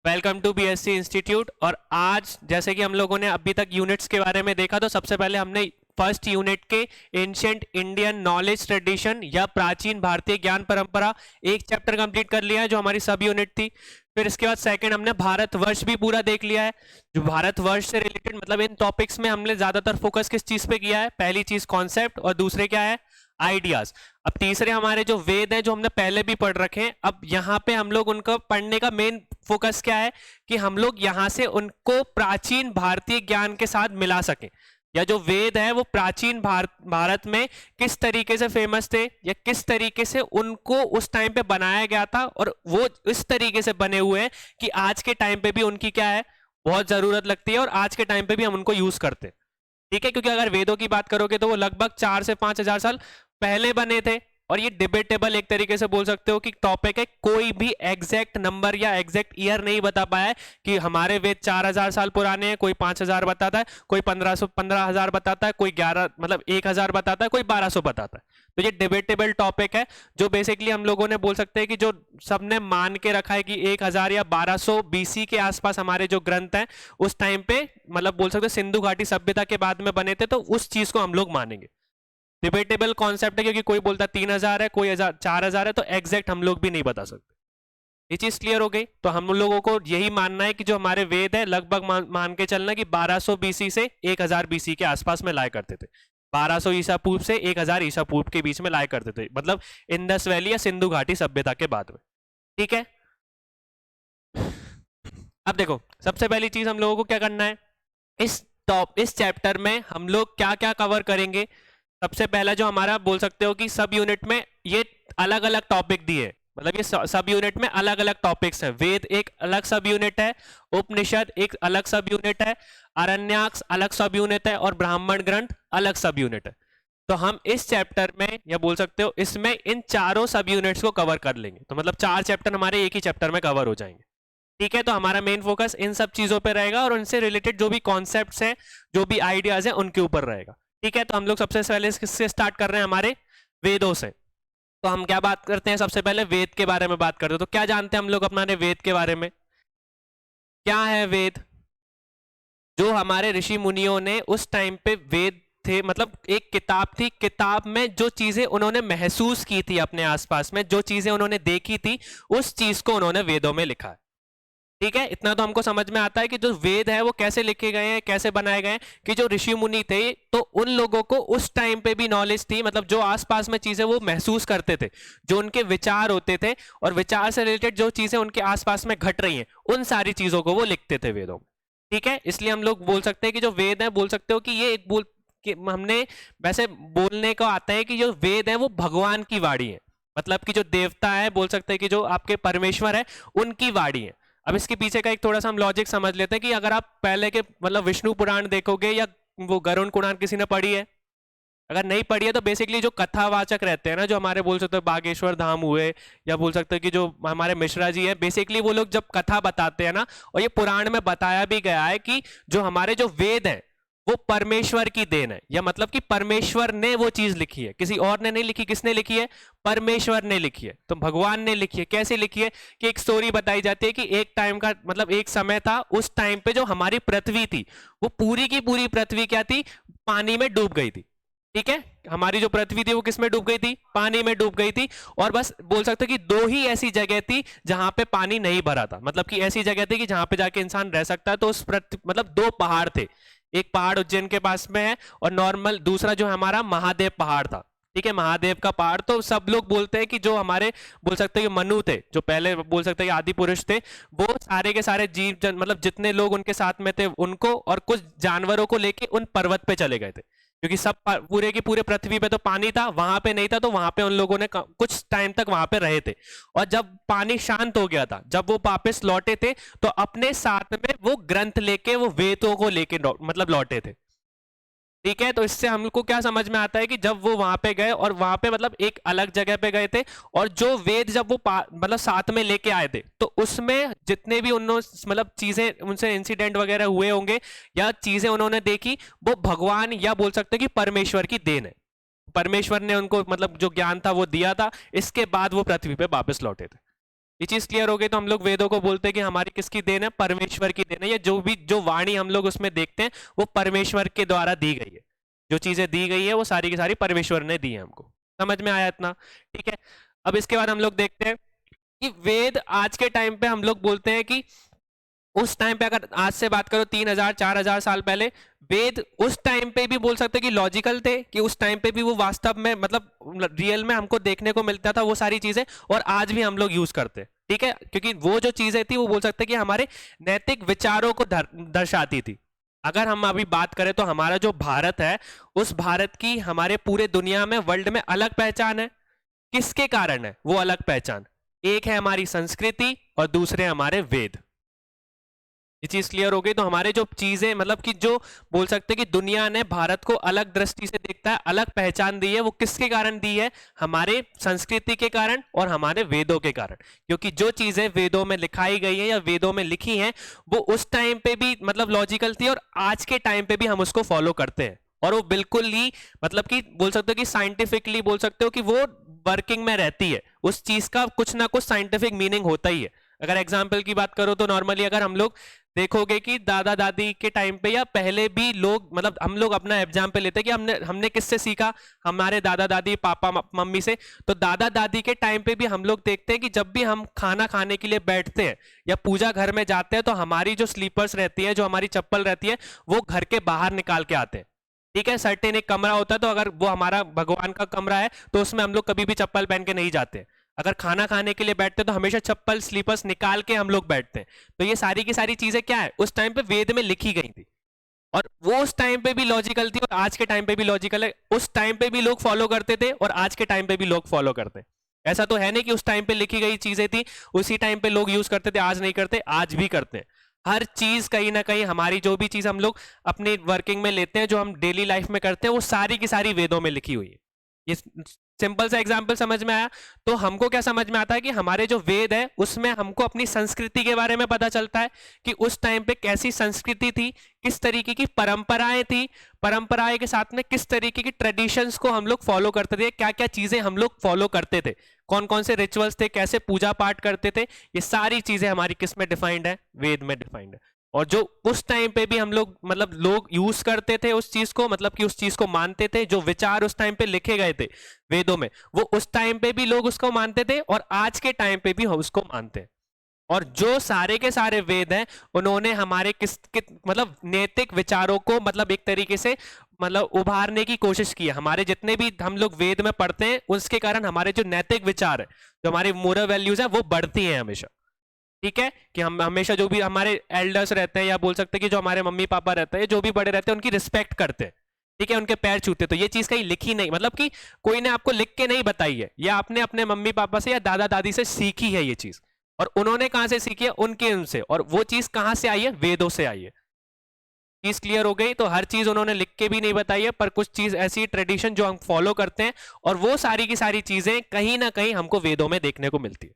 Welcome to BSc institute. और आज जैसे कि हम लोगों ने अभी तक यूनिट्स के बारे में देखा, तो सबसे पहले हमने फर्स्ट यूनिट के एंशिएंट इंडियन नॉलेज ट्रेडिशन या प्राचीन भारतीय ज्ञान परंपरा एक चैप्टर कंप्लीट कर लिया है, जो हमारी सब यूनिट थी। फिर इसके बाद सेकंड हमने भारतवर्ष भी पूरा देख लिया है। जो भारतवर्ष से रिलेटेड मतलब इन टॉपिक्स में हमने ज्यादातर फोकस किस चीज पे किया है? पहली चीज कॉन्सेप्ट और दूसरे क्या है? आइडियाज। अब तीसरे हमारे जो वेद हैं, जो हमने पहले भी पढ़ रखे हैं, अब यहाँ पे हम लोग उनको पढ़ने का मेन फोकस क्या है कि हम लोग यहाँ से उनको प्राचीन भारतीय ज्ञान के साथ मिला सकें, या जो वेद है वो प्राचीन भारत में किस तरीके से फेमस थे या किस तरीके से उनको उस टाइम पे बनाया गया था, और वो इस तरीके से बने हुए हैं कि आज के टाइम पे भी उनकी क्या है, बहुत जरूरत लगती है, और आज के टाइम पे भी हम उनको यूज करते हैं। ठीक है, क्योंकि अगर वेदों की बात करोगे तो वो लगभग 4 से 5 हजार साल पहले बने थे। और ये डिबेटेबल एक तरीके से बोल सकते हो कि टॉपिक है, कोई भी एग्जैक्ट नंबर या एग्जैक्ट ईयर नहीं बता पाया है कि हमारे वेद 4000 साल पुराने हैं। कोई 5000 बताता है, कोई 1500 बताता है, कोई 11 मतलब 1000 बताता है, कोई 1200 बताता है। तो ये डिबेटेबल टॉपिक है, जो बेसिकली हम लोगों ने बोल सकते हैं कि जो सबने मान के रखा है कि 1000 या 1200 बीसी के आसपास हमारे जो ग्रंथ हैं उस टाइम पे मतलब बोल सकते हैं सिंधु घाटी सभ्यता के बाद में बने थे, तो उस चीज को हम लोग मानेंगे। डिबेटेबल कॉन्सेप्ट है, क्योंकि कोई बोलता 3000 है, कोई 4000 है, तो एग्जैक्ट हम लोग भी नहीं बता सकते। ये चीज क्लियर हो गई। तो हम लोगों को यही मानना है कि जो हमारे वेद है लगभग मान के चलना कि 1200 बीसी से 1000 बीसी के आसपास में लाया करते थे। 1200 ईसा पूर्व से 1000 ईसा पूर्व के बीच में लाया करते थे, मतलब इंडस वैली या सिंधु घाटी सभ्यता के बाद में। ठीक है, अब देखो सबसे पहली चीज हम लोगों को क्या करना है, इस चैप्टर में हम लोग क्या क्या कवर करेंगे। सबसे पहला जो हमारा बोल सकते हो कि सब यूनिट में ये अलग अलग टॉपिक दिए, मतलब ये सब यूनिट में अलग अलग टॉपिक्स हैं। वेद एक अलग सब यूनिट है, उपनिषद एक अलग सब यूनिट है, अरण्याक्ष अलग सब यूनिट है, और ब्राह्मण ग्रंथ अलग सब यूनिट है। तो हम इस चैप्टर में या बोल सकते हो इसमें इन चारों सब यूनिट्स को कवर कर लेंगे। तो मतलब 4 चैप्टर हमारे एक ही चैप्टर में कवर हो जाएंगे। ठीक है, तो हमारा मेन फोकस इन सब चीजों पे रहेगा, और उनसे रिलेटेड जो भी कॉन्सेप्ट्स हैं, जो भी आइडियाज हैं, उनके ऊपर रहेगा। ठीक है, तो हम लोग सबसे पहले किससे स्टार्ट कर रहे हैं? हमारे वेदों से। तो हम क्या बात करते हैं? सबसे पहले वेद के बारे में बात करते हैं। तो क्या जानते हैं हम लोग अपने वेद के बारे में? क्या है वेद? जो हमारे ऋषि मुनियों ने उस टाइम पे वेद थे, मतलब एक किताब थी, किताब में जो चीजें उन्होंने महसूस की थी अपने आसपास में, जो चीजें उन्होंने देखी थी, उस चीज को उन्होंने वेदों में लिखा है। ठीक है, इतना तो हमको समझ में आता है कि जो वेद है वो कैसे लिखे गए हैं, कैसे बनाए गए हैं, कि जो ऋषि मुनि थे तो उन लोगों को उस टाइम पे भी नॉलेज थी, मतलब जो आसपास में चीजें वो महसूस करते थे, जो उनके विचार होते थे, और विचार से रिलेटेड जो चीजें उनके आसपास में घट रही हैं, उन सारी चीजों को वो लिखते थे वेदों में। ठीक है, इसलिए हम लोग बोल सकते हैं कि जो वेद है, बोल सकते हो कि ये एक बोल कि हमने वैसे बोलने को आता है कि जो वेद है वो भगवान की वाणी है, मतलब कि जो देवता है, बोल सकते हैं कि जो आपके परमेश्वर है, उनकी वाणी है। अब इसके पीछे का एक थोड़ा सा हम लॉजिक समझ लेते हैं कि अगर आप पहले के मतलब विष्णु पुराण देखोगे, या वो गरुण पुराण किसी ने पढ़ी है? अगर नहीं पढ़ी है तो बेसिकली जो कथावाचक रहते हैं ना, जो हमारे बोल सकते हो बागेश्वर धाम हुए, या बोल सकते हो कि जो हमारे मिश्रा जी है, बेसिकली वो लोग जब कथा बताते हैं ना, और ये पुराण में बताया भी गया है कि जो हमारे जो वेद है वो परमेश्वर की देन है, या मतलब कि परमेश्वर ने वो चीज लिखी है, किसी और ने नहीं लिखी। किसने लिखी है? परमेश्वर ने लिखी है। तो भगवान ने लिखी है। कैसे लिखी है? कि एक स्टोरी बताई जाती है कि एक टाइम का मतलब एक समय था, उस टाइम पे जो हमारी पृथ्वी थी वो पूरी की पूरी पृथ्वी क्या थी? पानी में डूब गई थी। ठीक है, हमारी जो पृथ्वी थी वो किस में डूब गई थी? पानी में डूब गई थी। और बस बोल सकते कि 2 ही ऐसी जगह थी जहां पे पानी नहीं भरा था, मतलब कि ऐसी जगह थी कि जहां पे जाके इंसान रह सकता है। तो उस मतलब 2 पहाड़ थे, एक पहाड़ उज्जैन के पास में है, और नॉर्मल दूसरा जो हमारा महादेव पहाड़ था। ठीक है, महादेव का पहाड़। तो सब लोग बोलते हैं कि जो हमारे बोल सकते हैं कि मनु थे, जो पहले बोल सकते हैं कि आदि पुरुष थे, वो सारे के सारे जीव मतलब जितने लोग उनके साथ में थे उनको और कुछ जानवरों को लेके उन पर्वत पे चले गए थे, क्योंकि सब पूरे की पूरे पृथ्वी पे तो पानी था, वहां पे नहीं था। तो वहां पे उन लोगों ने कुछ टाइम तक वहां पे रहे थे, और जब पानी शांत हो गया था, जब वो वापस लौटे थे, तो अपने साथ में वो ग्रंथ लेके, वो वेदों को लेके मतलब लौटे थे। ठीक है, तो इससे हमको क्या समझ में आता है कि जब वो वहां पे गए, और वहां पे मतलब एक अलग जगह पे गए थे, और जो वेद जब वो मतलब साथ में लेके आए थे, तो उसमें जितने भी उन्होंने मतलब चीजें उनसे इंसिडेंट वगैरह हुए होंगे, या चीजें उन्होंने देखी, वो भगवान या बोल सकते हैं कि परमेश्वर की देन है। परमेश्वर ने उनको मतलब जो ज्ञान था वो दिया था, इसके बाद वो पृथ्वी पे वापस लौटे थे। ये चीज क्लियर हो गई। तो हम लोग वेदों को बोलते हैं कि हमारी किसकी देन है, परमेश्वर की देन है, या जो वाणी हम लोग उसमें देखते हैं वो परमेश्वर के द्वारा दी गई है। जो चीजें दी गई है वो सारी की सारी परमेश्वर ने दी है हमको। समझ में आया इतना? ठीक है। अब इसके बाद हम लोग देखते हैं कि वेद आज के टाइम पे हम लोग बोलते हैं कि उस टाइम पे, अगर आज से बात करो 3000 4000 साल पहले, वेद उस टाइम पे भी बोल सकते हैं कि लॉजिकल थे, कि उस टाइम पे भी वो वास्तव में मतलब रियल में हमको देखने को मिलता था वो सारी चीजें, और आज भी हम लोग यूज करते हैं। ठीक है, क्योंकि वो जो चीजें थी वो बोल सकते हैं कि हमारे नैतिक विचारों को दर्शाती थी। अगर हम अभी बात करें तो हमारा जो भारत है, उस भारत की हमारे पूरे दुनिया में, वर्ल्ड में अलग पहचान है। किसके कारण है वो अलग पहचान? एक है हमारी संस्कृति और दूसरे हमारे वेद। ये चीज क्लियर हो गई। तो हमारे जो चीजें मतलब कि जो बोल सकते हैं कि दुनिया ने भारत को अलग दृष्टि से देखता है, अलग पहचान दी है, वो किसके कारण दी है? हमारे संस्कृति के कारण और हमारे वेदों के कारण। क्योंकि जो चीजें वेदों में लिखाई गई है या वेदों में लिखी हैं, वो उस टाइम पे भी मतलब लॉजिकल थी, और आज के टाइम पे भी हम उसको फॉलो करते हैं। और वो बिल्कुल ही मतलब कि बोल सकते हो कि साइंटिफिकली बोल सकते हो कि वो वर्किंग में रहती है। उस चीज का कुछ ना कुछ साइंटिफिक मीनिंग होता ही है। अगर एग्जाम्पल की बात करो तो नॉर्मली अगर हम लोग देखोगे कि दादा दादी के टाइम पे या पहले भी लोग, मतलब हम लोग अपना एग्जाम्पल लेते हैं कि हमने किससे सीखा? हमारे दादा दादी, पापा मम्मी से। तो दादा दादी के टाइम पे भी हम लोग देखते हैं कि जब भी हम खाना खाने के लिए बैठते हैं या पूजा घर में जाते हैं, तो हमारी जो स्लीपर्स रहती है, जो हमारी चप्पल रहती है, वो घर के बाहर निकाल के आते हैं। ठीक है, सर्टेन एक कमरा होता है, तो अगर वो हमारा भगवान का कमरा है तो उसमें हम लोग कभी भी चप्पल पहन के नहीं जाते। अगर खाना खाने के लिए बैठते हैं तो हमेशा चप्पल स्लीपर्स निकाल के हम लोग बैठते हैं। तो ये सारी की सारी चीजें क्या है, उस टाइम पे वेद में लिखी गई थी, और वो उस टाइम पे भी लॉजिकल थी और आज के टाइम पे भी लॉजिकल है। उस टाइम पे भी लोग फॉलो करते थे और आज के टाइम पे भी लोग फॉलो करते हैं। ऐसा तो है नहीं कि उस टाइम पे लिखी गई चीजें थी उसी टाइम पे लोग यूज करते थे, आज नहीं करते, आज भी करते हैं। हर चीज कहीं ना कहीं, हमारी जो भी चीज हम लोग अपनी वर्किंग में लेते हैं, जो हम डेली लाइफ में करते हैं, वो सारी की सारी वेदों में लिखी हुई है। ये सिंपल सा एग्जांपल समझ में आया? तो हमको क्या समझ में आता है कि हमारे जो वेद है उसमें हमको अपनी संस्कृति के बारे में पता चलता है कि उस टाइम पे कैसी संस्कृति थी, किस तरीके की परंपराएं थी, परंपराएं के साथ में किस तरीके की ट्रेडिशंस को हम लोग फॉलो करते थे, क्या क्या चीजें हम लोग फॉलो करते थे, कौन कौन से रिचुअल्स थे, कैसे पूजा पाठ करते थे। ये सारी चीजें हमारी किस में डिफाइंड है? वेद में डिफाइंड है। और जो उस टाइम पे भी हम लोग मतलब लोग यूज करते थे उस चीज को, मतलब कि उस चीज को मानते थे, जो विचार उस टाइम पे लिखे गए थे वेदों में, वो उस टाइम पे भी लोग उसको मानते थे और आज के टाइम पे भी हम उसको मानते हैं। और जो सारे के सारे वेद हैं, उन्होंने हमारे मतलब नैतिक विचारों को मतलब एक तरीके से मतलब उभारने की कोशिश की है। हमारे जितने भी हम लोग वेद में पढ़ते हैं, उसके कारण हमारे जो नैतिक विचार है, जो हमारी मोरल वैल्यूज है, वो बढ़ती हैं हमेशा। ठीक है, कि हम हमेशा जो भी हमारे एल्डर्स रहते हैं, या बोल सकते हैं कि जो हमारे मम्मी पापा रहते हैं, जो भी बड़े रहते हैं, उनकी रिस्पेक्ट करते हैं। ठीक है, उनके पैर छूते। तो ये चीज कहीं लिखी नहीं, मतलब कि कोई ने आपको लिख के नहीं बताई है, या आपने अपने मम्मी पापा से या दादा दादी से सीखी है ये चीज। और उन्होंने कहां से सीखी है? उनसे। और वो चीज कहां से आई है? वेदों से आई है। चीज क्लियर हो गई? तो हर चीज उन्होंने लिख के भी नहीं बताई है, पर कुछ चीज ऐसी ट्रेडिशन जो हम फॉलो करते हैं, और वो सारी की सारी चीजें कहीं ना कहीं हमको वेदों में देखने को मिलती है।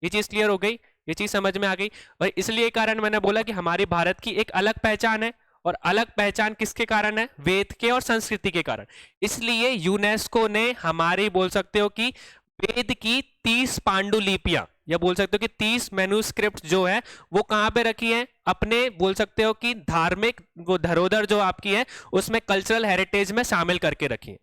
ये चीज क्लियर हो गई? ये चीज समझ में आ गई? और इसलिए कारण मैंने बोला कि हमारे भारत की एक अलग पहचान है, और अलग पहचान किसके कारण है? वेद के और संस्कृति के कारण। इसलिए यूनेस्को ने हमारी बोल सकते हो कि वेद की 30 पांडुलिपियां, या बोल सकते हो कि 30 मैन्युस्क्रिप्ट जो है, वो कहां पे रखी है? अपने बोल सकते हो कि धार्मिक वो धरोहर जो आपकी है, उसमें कल्चरल हेरिटेज में शामिल करके रखी है।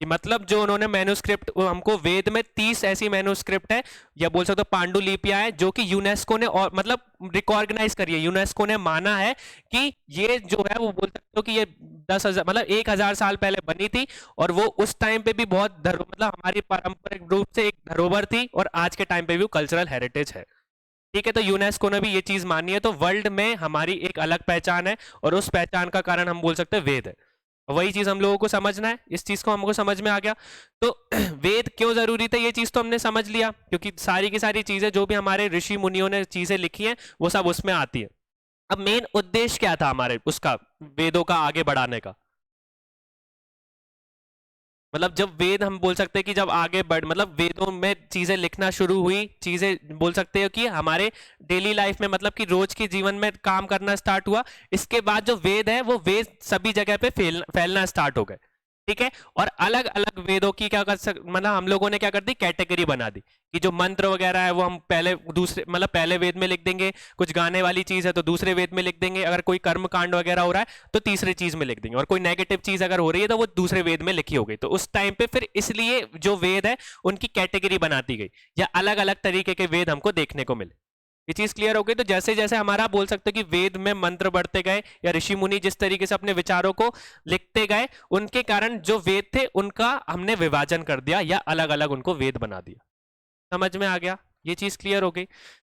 कि मतलब जो उन्होंने मैन्युस्क्रिप्ट हमको, वेद में 30 ऐसी मैन्युस्क्रिप्ट है, या बोल सकते हो पांडुलिपियां है, जो कि यूनेस्को ने और मतलब रिकॉग्नाइज करी है, यूनेस्को ने माना है कि ये जो है वो बोल सकते हो कि ये 10,000 मतलब 1,000 साल पहले बनी थी, और वो उस टाइम पे भी बहुत मतलब हमारी पारंपरिक रूप से एक धरोहर थी, और आज के टाइम पे भी वो कल्चरल हेरिटेज है। ठीक है, तो यूनेस्को ने भी ये चीज मानी है। तो वर्ल्ड में हमारी एक अलग पहचान है, और उस पहचान का कारण हम बोल सकते हैं वेद है। वही चीज हम लोगों को समझना है, इस चीज को हमको समझ में आ गया। तो वेद क्यों जरूरी थे, ये चीज तो हमने समझ लिया, क्योंकि सारी की सारी चीजें जो भी हमारे ऋषि मुनियों ने चीजें लिखी हैं, वो सब उसमें आती है। अब मेन उद्देश्य क्या था हमारे उसका, वेदों का आगे बढ़ाने का? मतलब जब वेद, हम बोल सकते हैं कि जब आगे बढ़ मतलब वेदों में चीजें लिखना शुरू हुई, चीजें बोल सकते हो कि हमारे डेली लाइफ में मतलब कि रोज के जीवन में काम करना स्टार्ट हुआ, इसके बाद जो वेद है वो वेद सभी जगह पे फैलना स्टार्ट हो गए। ठीक है। और अलग अलग वेदों की क्या मतलब हम लोगों ने क्या कर दी, कैटेगरी बना दी कि जो मंत्र वगैरह है वो हम पहले दूसरे मतलब पहले वेद में लिख देंगे, कुछ गाने वाली चीज है तो दूसरे वेद में लिख देंगे, अगर कोई कर्म कांड वगैरह हो रहा है तो तीसरी चीज में लिख देंगे, और कोई नेगेटिव चीज अगर हो रही है तो वो दूसरे वेद में लिखी हो गई। तो उस टाइम पे फिर इसलिए जो वेद है उनकी कैटेगरी बना दी गई, या अलग अलग तरीके के वेद हमको देखने को मिले। ये चीज क्लियर हो गई। तो जैसे जैसे हमारा बोल सकते हो कि वेद में मंत्र बढ़ते गए, या ऋषि मुनि जिस तरीके से अपने विचारों को लिखते गए, उनके कारण जो वेद थे उनका हमने विभाजन कर दिया या अलग अलग उनको वेद बना दिया। समझ में आ गया? ये चीज क्लियर हो गई।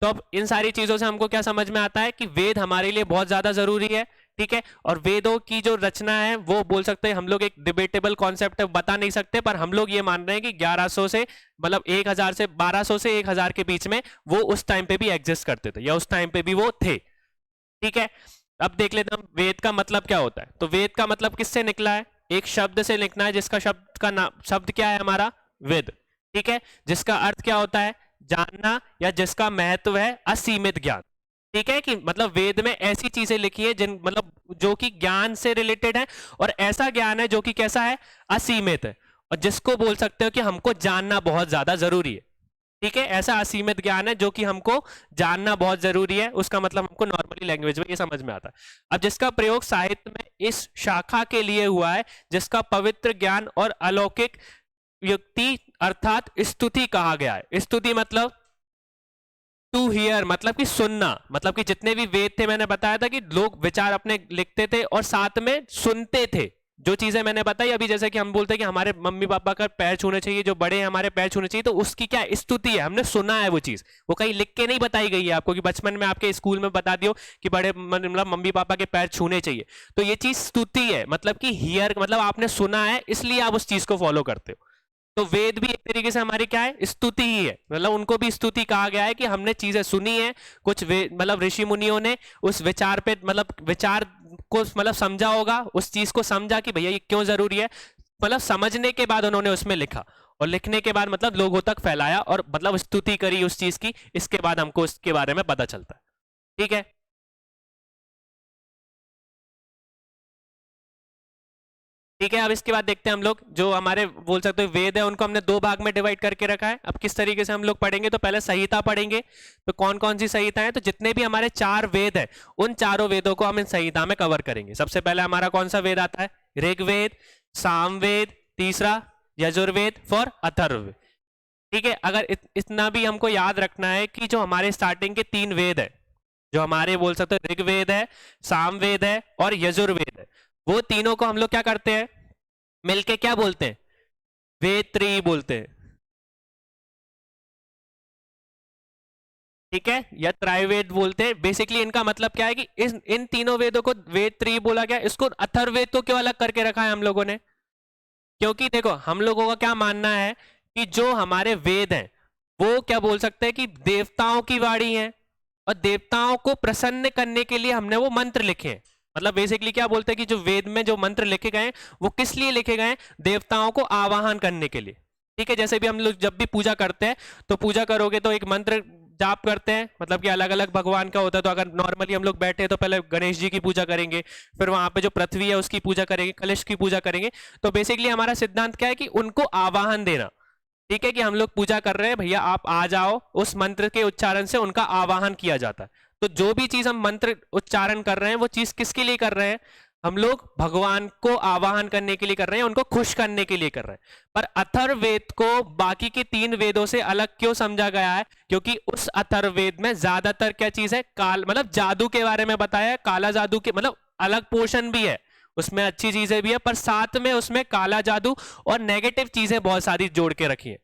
तो अब इन सारी चीजों से हमको क्या समझ में आता है कि वेद हमारे लिए बहुत ज्यादा जरूरी है, ठीक है। और वेदों की जो रचना है वो बोल सकते हैं हम लोग, एक डिबेटेबल कॉन्सेप्ट है, बता नहीं सकते, पर हम लोग ये मान रहे हैं कि 1100 से मतलब 1000 से 1200 से 1000 के बीच में वो उस टाइम पे भी एग्जिस्ट करते थे, या उस टाइम पे भी वो थे, ठीक है। अब देख लेते हैं हम वेद का मतलब क्या होता है। तो वेद का मतलब किससे निकला है? एक शब्द से निकला है, जिसका शब्द का नाम, शब्द क्या है हमारा? वेद, ठीक है। जिसका अर्थ क्या होता है? जानना, या जिसका महत्व है असीमित ज्ञान, ठीक है। कि मतलब वेद में ऐसी चीजें लिखी है जिन मतलब जो कि ज्ञान से रिलेटेड है, और ऐसा ज्ञान है जो कि कैसा है? असीमित है, और जिसको बोल सकते हो कि हमको जानना बहुत ज्यादा जरूरी है, ठीक है। ऐसा असीमित ज्ञान है जो कि हमको जानना बहुत जरूरी है, उसका मतलब हमको नॉर्मली लैंग्वेज में ये समझ में आता है। अब जिसका प्रयोग साहित्य में इस शाखा के लिए हुआ है जिसका पवित्र ज्ञान और अलौकिक युक्ति अर्थात स्तुति कहा गया है। स्तुति मतलब टू हियर, मतलब कि सुनना, मतलब कि जितने भी वेद थे मैंने बताया था कि लोग विचार अपने लिखते थे और साथ में सुनते थे। जो चीजें मैंने बताई अभी, जैसे कि हम बोलते हैं कि हमारे मम्मी पापा का पैर छूने चाहिए, जो बड़े हैं हमारे पैर छूने चाहिए, तो उसकी क्या स्तुति है, हमने सुना है वो चीज, वो कहीं लिख के नहीं बताई गई है आपको कि बचपन में आपके स्कूल में बता दियो कि बड़े मतलब मम्मी पापा के पैर छूने चाहिए। तो ये चीज स्तुति है, मतलब कि हियर मतलब आपने सुना है इसलिए आप उस चीज को फॉलो करते हो। तो वेद भी एक तरीके से हमारी क्या है? स्तुति ही है, मतलब उनको भी स्तुति कहा गया है कि हमने चीजें सुनी है, कुछ मतलब ऋषि मुनियों ने उस विचार पे मतलब विचार को मतलब समझा होगा, उस चीज को समझा कि भैया ये क्यों जरूरी है, मतलब समझने के बाद उन्होंने उसमें लिखा, और लिखने के बाद मतलब लोगों तक फैलाया और मतलब स्तुति करी उस चीज की, इसके बाद हमको उसके बारे में पता चलता है, ठीक है। ठीक है, अब इसके बाद देखते हैं हम लोग जो हमारे बोल सकते हो वेद है उनको हमने दो भाग में डिवाइड करके रखा है। अब किस तरीके से हम लोग पढ़ेंगे, तो पहले संहिता पढ़ेंगे। तो कौन कौन सी संहिता है? तो जितने भी हमारे 4 वेद है उन चारों वेदों को हम इन संहिता में कवर करेंगे। सबसे पहले हमारा कौन सा वेद आता है? ऋग्वेद, सामवेद, तीसरा यजुर्वेद, फॉर अथर्ववेद, ठीक है। अगर इतना भी हमको याद रखना है कि जो हमारे स्टार्टिंग के 3 वेद है, जो हमारे बोल सकते हैं ऋग्वेद है, सामवेद है और यजुर्वेद है, वो तीनों को हम लोग क्या करते हैं मिलके क्या बोलते हैं? वेद त्रयी बोलते हैं, ठीक है, या त्रैवेद बोलते हैं। बेसिकली इनका मतलब क्या है कि इन तीनों वेदों को वेद त्रयी बोला गया। इसको अथर्ववेद को क्यों अलग करके रखा है हम लोगों ने? क्योंकि देखो हम लोगों का क्या मानना है कि जो हमारे वेद हैं वो क्या बोल सकते हैं कि देवताओं की वाणी है, और देवताओं को प्रसन्न करने के लिए हमने वो मंत्र लिखे हैं। मतलब बेसिकली क्या बोलते हैं कि जो वेद में जो मंत्र लिखे गए हैं वो किस लिए लिखे गए हैं? देवताओं को आवाहन करने के लिए, ठीक है। जैसे भी हम लोग जब भी पूजा करते हैं तो पूजा करोगे तो एक मंत्र जाप करते हैं, मतलब कि अलग अलग भगवान का होता है। तो अगर नॉर्मली हम लोग बैठे हैं तो पहले गणेश जी की पूजा करेंगे, फिर वहां पे जो पृथ्वी है उसकी पूजा करेंगे, कलश की पूजा करेंगे। तो बेसिकली हमारा सिद्धांत क्या है कि उनको आवाहन देना, ठीक है, कि हम लोग पूजा कर रहे हैं, भैया आप आ जाओ, उस मंत्र के उच्चारण से उनका आवाहन किया जाता है। तो जो भी चीज हम मंत्र उच्चारण कर रहे हैं वो चीज किसके लिए कर रहे हैं? हम लोग भगवान को आवाहन करने के लिए कर रहे हैं, उनको खुश करने के लिए कर रहे हैं। पर अथर्ववेद को बाकी के 3 वेदों से अलग क्यों समझा गया है? क्योंकि उस अथर्ववेद में ज्यादातर क्या चीज है? काल मतलब जादू के बारे में बताया है, काला जादू के मतलब अलग पोर्शन भी है उसमें, अच्छी चीजें भी है, पर साथ में उसमें काला जादू और नेगेटिव चीजें बहुत सारी जोड़ के रखी है,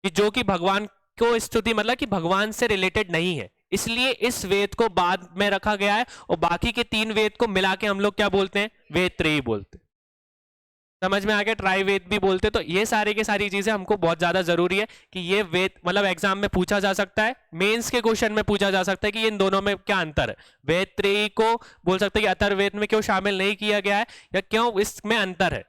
कि जो कि भगवान को स्तुति मतलब कि भगवान से रिलेटेड नहीं है, इसलिए इस वेद को बाद में रखा गया है। और बाकी के 3 वेद को मिला के हम लोग क्या बोलते हैं? वेद त्रयी बोलते हैं। समझ में आ गया? ट्राई वेद भी बोलते हैं। तो ये सारे की सारी चीजें हमको बहुत ज्यादा जरूरी है कि ये वेद मतलब एग्जाम में पूछा जा सकता है, मेंस के क्वेश्चन में पूछा जा सकता है कि इन दोनों में क्या अंतर है। वेद त्रयी को बोल सकते हैं कि अथर्ववेद में क्यों शामिल नहीं किया गया है, या क्यों इसमें अंतर है।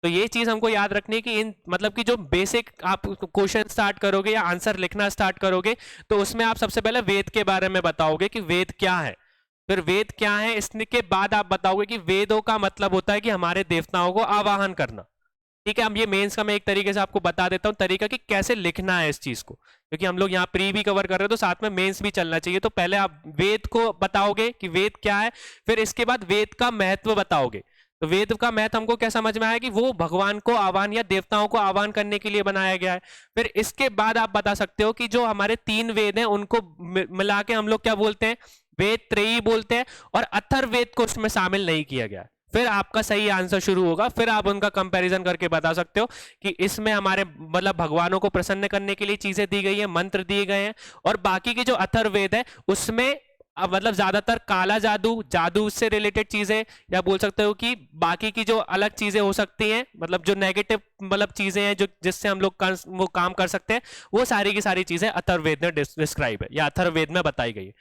तो ये चीज हमको याद रखनी है कि इन मतलब कि जो बेसिक आप क्वेश्चन स्टार्ट करोगे या आंसर लिखना स्टार्ट करोगे तो उसमें आप सबसे पहले वेद के बारे में बताओगे कि वेद क्या है, फिर वेद क्या है इसके बाद आप बताओगे कि वेदों का मतलब होता है कि हमारे देवताओं को आवाहन करना, ठीक है, अब ये मेंस का मैं एक तरीके से आपको बता देता हूँ तरीका कि कैसे लिखना है इस चीज को, क्योंकि हम लोग यहाँ प्री भी कवर कर रहे हैं तो साथ में मेंस भी चलना चाहिए। तो पहले आप वेद को बताओगे कि वेद क्या है, फिर इसके बाद वेद का महत्व बताओगे। तो वेद का महत्व हमको क्या समझ में आया कि वो भगवान को आह्वान या देवताओं को आह्वान करने के लिए बनाया गया है। फिर इसके बाद आप बता सकते हो कि जो हमारे 3 वेद हैं उनको मिला के हम लोग क्या बोलते हैं, वेद त्रयी बोलते हैं, और अथर्ववेद को उसमें शामिल नहीं किया गया। फिर आपका सही आंसर शुरू होगा, फिर आप उनका कंपैरिजन करके बता सकते हो कि इसमें हमारे मतलब भगवानों को प्रसन्न करने के लिए चीजें दी गई है, मंत्र दिए गए हैं, और बाकी के जो अथर्ववेद है उसमें मतलब ज्यादातर काला जादू, जादू से रिलेटेड चीजें, या बोल सकते हो कि बाकी की जो अलग चीजें हो सकती हैं, मतलब जो नेगेटिव मतलब चीजें हैं जो जिससे हम लोग वो काम कर सकते हैं, वो सारी की सारी चीजें अथर्ववेद में डिस्क्राइब है या अथर्ववेद में बताई गई है।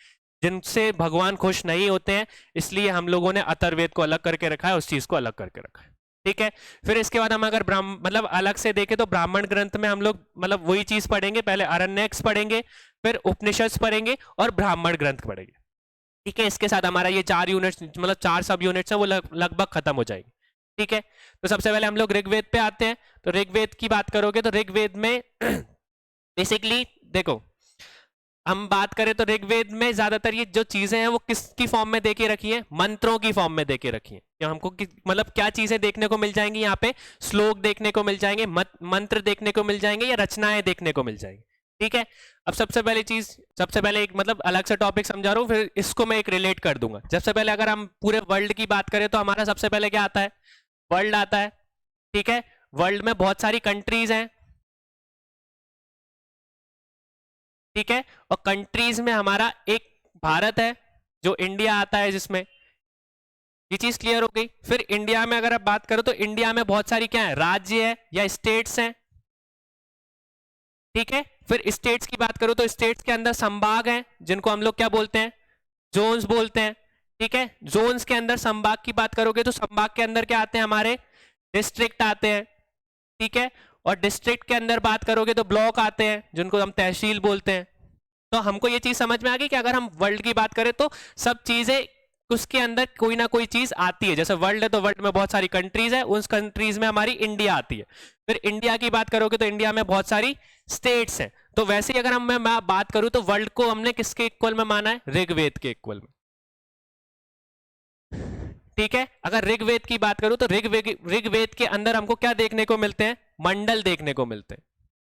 जिनसे भगवान खुश नहीं होते हैं, इसलिए हम लोगों ने अथर्ववेद को अलग करके रखा है, उस चीज को अलग करके रखा है। ठीक है, फिर इसके बाद हम अगर मतलब अलग से देखें तो ब्राह्मण ग्रंथ में हम लोग मतलब वही चीज पढ़ेंगे, पहले अरण्यक पढ़ेंगे, फिर उपनिषद पढ़ेंगे और ब्राह्मण ग्रंथ पढ़ेंगे। ठीक है, इसके साथ हमारा ये 4 यूनिट्स मतलब 4 सब यूनिट्स है वो लगभग खत्म हो जाएंगे। ठीक है, तो सबसे पहले हम लोग ऋग्वेद पे आते हैं। तो ऋग्वेद की बात करोगे तो ऋग्वेद में बेसिकली देखो, हम बात करें तो ऋग्वेद में ज्यादातर ये जो चीजें हैं वो किसकी फॉर्म में देके रखी है, मंत्रों की फॉर्म में देके रखी है। कि हमको मतलब क्या चीजें देखने को मिल जाएंगी यहाँ पे, श्लोक देखने को मिल जाएंगे, मंत्र देखने को मिल जाएंगे, या रचनाएं देखने को मिल जाएंगी। ठीक है, अब सबसे पहले एक मतलब अलग से टॉपिक समझा रहा हूँ, फिर इसको मैं एक रिलेट कर दूंगा। सबसे पहले अगर हम पूरे वर्ल्ड की बात करें तो हमारा सबसे पहले क्या आता है, वर्ल्ड आता है। ठीक है, वर्ल्ड में बहुत सारी कंट्रीज हैं। ठीक है, और कंट्रीज में हमारा एक भारत है जो इंडिया आता है, जिसमें ये चीज क्लियर हो गई। फिर इंडिया में अगर आप बात करो तो इंडिया में बहुत सारी क्या है, राज्य है या स्टेट्स हैं। ठीक है, फिर स्टेट्स की बात करो तो स्टेट्स के अंदर संभाग हैं जिनको हम लोग क्या बोलते हैं, जोन्स बोलते हैं। ठीक है, जोन्स के अंदर संभाग की बात करोगे तो संभाग के अंदर क्या आते हैं, हमारे डिस्ट्रिक्ट आते हैं। ठीक है, और डिस्ट्रिक्ट के अंदर बात करोगे तो ब्लॉक आते हैं जिनको हम तहसील बोलते हैं। तो हमको ये चीज समझ में आ गई कि अगर हम वर्ल्ड की बात करें तो सब चीजें उसके अंदर कोई ना कोई चीज आती है। जैसे वर्ल्ड है तो वर्ल्ड में बहुत सारी कंट्रीज है, उस कंट्रीज में हमारी इंडिया आती है। फिर इंडिया की बात करोगे तो इंडिया में बहुत सारी स्टेट्स हैं। तो वैसे ही अगर मैं बात करूं तो वर्ल्ड को हमने किसके इक्वल में माना है, ऋग्वेद के इक्वल में। ठीक है, अगर ऋग्वेद की बात करूं तो ऋग्वेद के अंदर हमको क्या देखने को मिलते हैं, मंडल देखने को मिलते हैं।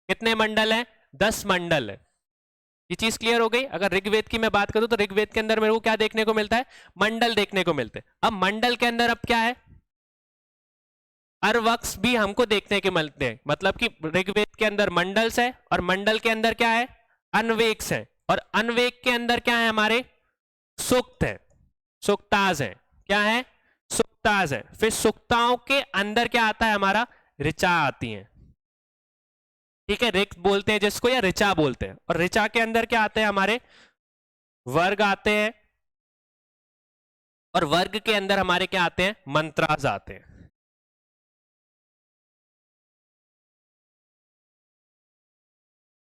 कितने मंडल है, 10 मंडल है। ये चीज क्लियर हो गई। अगर ऋग्वेद की मैं बात करूं तो ऋग्वेद के अंदर मेरे को क्या देखने को मिलता है, मंडल देखने को मिलते हैं। अब मंडल के अंदर अब क्या है, अरवक्स भी हमको देखने के मिलते हैं। मतलब कि ऋग्वेद के अंदर मंडल्स है और मंडल के अंदर क्या है, अनवेक्स है, और अनवेक के अंदर क्या है, हमारे सूक्त है, सूक्ताज है। क्या है, सूक्ताज है। फिर सूक्ताओं के अंदर क्या आता है, हमारा ऋचा आती है। ठीक है, ऋक बोलते हैं जिसको या ऋचा बोलते हैं। और ऋचा के अंदर क्या आते हैं, हमारे वर्ग आते हैं, और वर्ग के अंदर हमारे क्या आते हैं, मंत्रास आते हैं।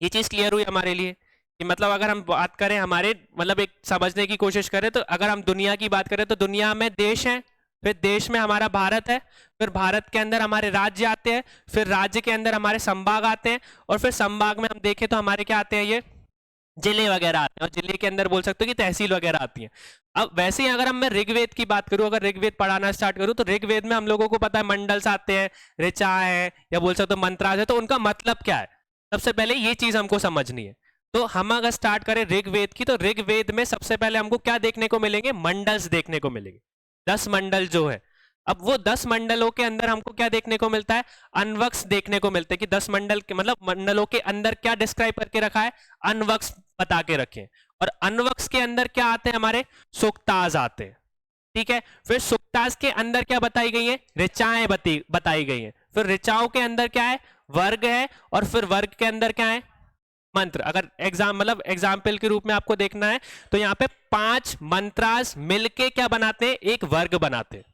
ये चीज क्लियर हुई हमारे लिए कि मतलब अगर हम बात करें हमारे मतलब एक समझने की कोशिश करें तो अगर हम दुनिया की बात करें तो दुनिया में देश हैं, फिर देश में हमारा भारत है, फिर भारत के अंदर हमारे राज्य आते हैं, फिर राज्य के अंदर हमारे संभाग आते हैं, और फिर संभाग में हम देखें तो हमारे क्या आते हैं, ये जिले वगैरह आते हैं, और जिले के अंदर बोल सकते हो कि तहसील वगैरह आती है। अब वैसे ही अगर हम मैं ऋग्वेद की बात करूं, अगर ऋग्वेद पढ़ाना स्टार्ट करूं तो ऋग्वेद में हम लोगों को पता है मंडल्स आते हैं, ऋचा है, या बोल सकते हो मंत्रास है। तो उनका मतलब क्या है, सबसे पहले ये चीज हमको समझनी है। तो हम अगर स्टार्ट करें ऋग्वेद की तो ऋग्वेद में सबसे पहले हमको क्या देखने को मिलेंगे, मंडल्स देखने को मिलेंगे, 10 मंडल जो है। अब वो 10 मंडलों के अंदर हमको क्या देखने को मिलता है, अनवक्स देखने को मिलते हैं कि 10 मंडल के मतलब मंडलों के अंदर क्या डिस्क्राइब करके रखा है, अनवक्स बता के रखे। और अनवक्स के अंदर क्या आते हैं, हमारे सूक्ताज आते हैं। ठीक है, फिर सूक्ताज के अंदर क्या बताई गई है, ऋचाएं बताई गई है। फिर ऋचाओं के अंदर क्या है, वर्ग है, और फिर वर्ग के अंदर क्या है, मंत्र। अगर एग्जाम्पल के रूप में आपको देखना है तो यहाँ पे 5 मंत्रास मिलके क्या बनाते हैं, एक वर्ग बनाते हैं।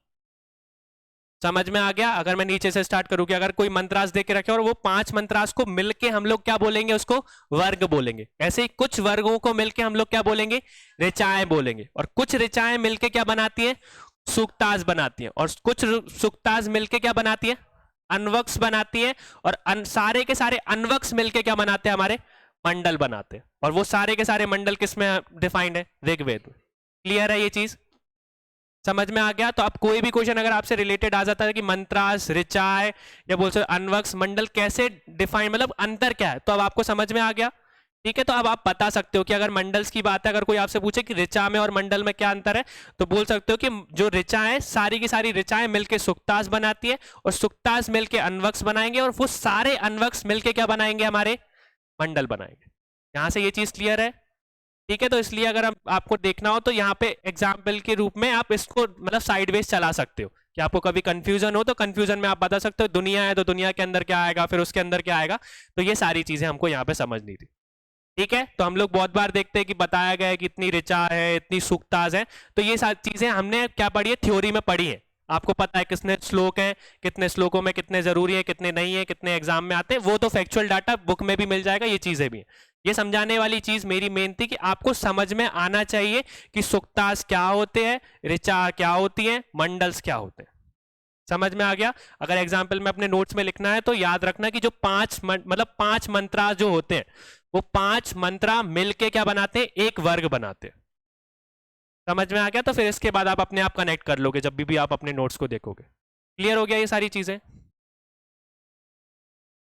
समझ में आ गया। अगर मैं नीचे से स्टार्ट करूं कि अगर कोई मंत्रास दे के रखे और वो 5 मंत्रास को मिलके हम लोग क्या बोलेंगे, उसको वर्ग बोलेंगे। ऐसे ही कुछ वर्गों को मिलके हम लोग क्या बोलेंगे, ऋचाएं बोलेंगे। और कुछ ऋचाएं मिलके क्या बनाती है, सूक्ताज बनाती है, और कुछ सूक्ताज मिलके क्या बनाती है, अनवक्स बनाती हैं, और सारे के सारे अनवक्स मिलके क्या बनाते हैं, हमारे मंडल बनाते हैं। और वो सारे के सारे मंडल किस में डिफाइंड है, ऋग्वेद में। क्लियर है ये चीज, समझ में आ गया? तो अब कोई भी क्वेश्चन अगर आपसे रिलेटेड आ जाता है कि मंत्रास, ऋचाएं या बोल सकते अनवक्स, मंडल कैसे डिफाइन, मतलब अंतर क्या है, तो अब आपको समझ में आ गया। ठीक है, तो अब आप बता सकते हो कि अगर मंडल्स की बात है, अगर कोई आपसे पूछे कि ऋचा में और मंडल में क्या अंतर है, तो बोल सकते हो कि जो ऋचा है, सारी की सारी ऋचाएं मिलके सुक्तास बनाती है, और सुक्तास मिलके अनवक्स बनाएंगे, और वो सारे अनवक्स मिलके क्या बनाएंगे, हमारे मंडल बनाएंगे। यहां से ये चीज क्लियर है? ठीक है, तो इसलिए अगर आपको देखना हो तो यहाँ पे एग्जाम्पल के रूप में आप इसको मतलब साइडवेज चला सकते हो, कि आपको कभी कंफ्यूजन हो तो कंफ्यूजन में आप बता सकते हो दुनिया है तो दुनिया के अंदर क्या आएगा, फिर उसके अंदर क्या आएगा। तो ये सारी चीजें हमको यहाँ पे समझनी थी। ठीक है, तो हम लोग बहुत बार देखते हैं कि बताया गया है कि इतनी ऋचा है, इतनी सूक्तास है, तो ये सारी चीजें हमने क्या पढ़ी है, थ्योरी में पढ़ी है। आपको पता है कितने श्लोक हैं, कितने श्लोकों में कितने जरूरी है, कितने नहीं है, कितने एग्जाम में आते हैं, वो तो फैक्चुअल डाटा बुक में भी मिल जाएगा, ये चीजें भी हैं। ये समझाने वाली चीज मेरी मेन थी कि आपको समझ में आना चाहिए कि सुक्तास क्या होते हैं, ऋचा क्या होती है, मंडल्स क्या होते हैं। समझ में आ गया? अगर एग्जाम्पल में अपने नोट्स में लिखना है तो याद रखना कि जो मतलब 5 मंत्रा जो होते हैं, वो 5 मंत्रा मिलके क्या बनाते हैं, एक वर्ग बनाते हैं। समझ में आ गया? तो फिर इसके बाद आप अपने आप कनेक्ट कर लोगे जब भी आप अपने नोट्स को देखोगे। क्लियर हो गया ये सारी चीजें?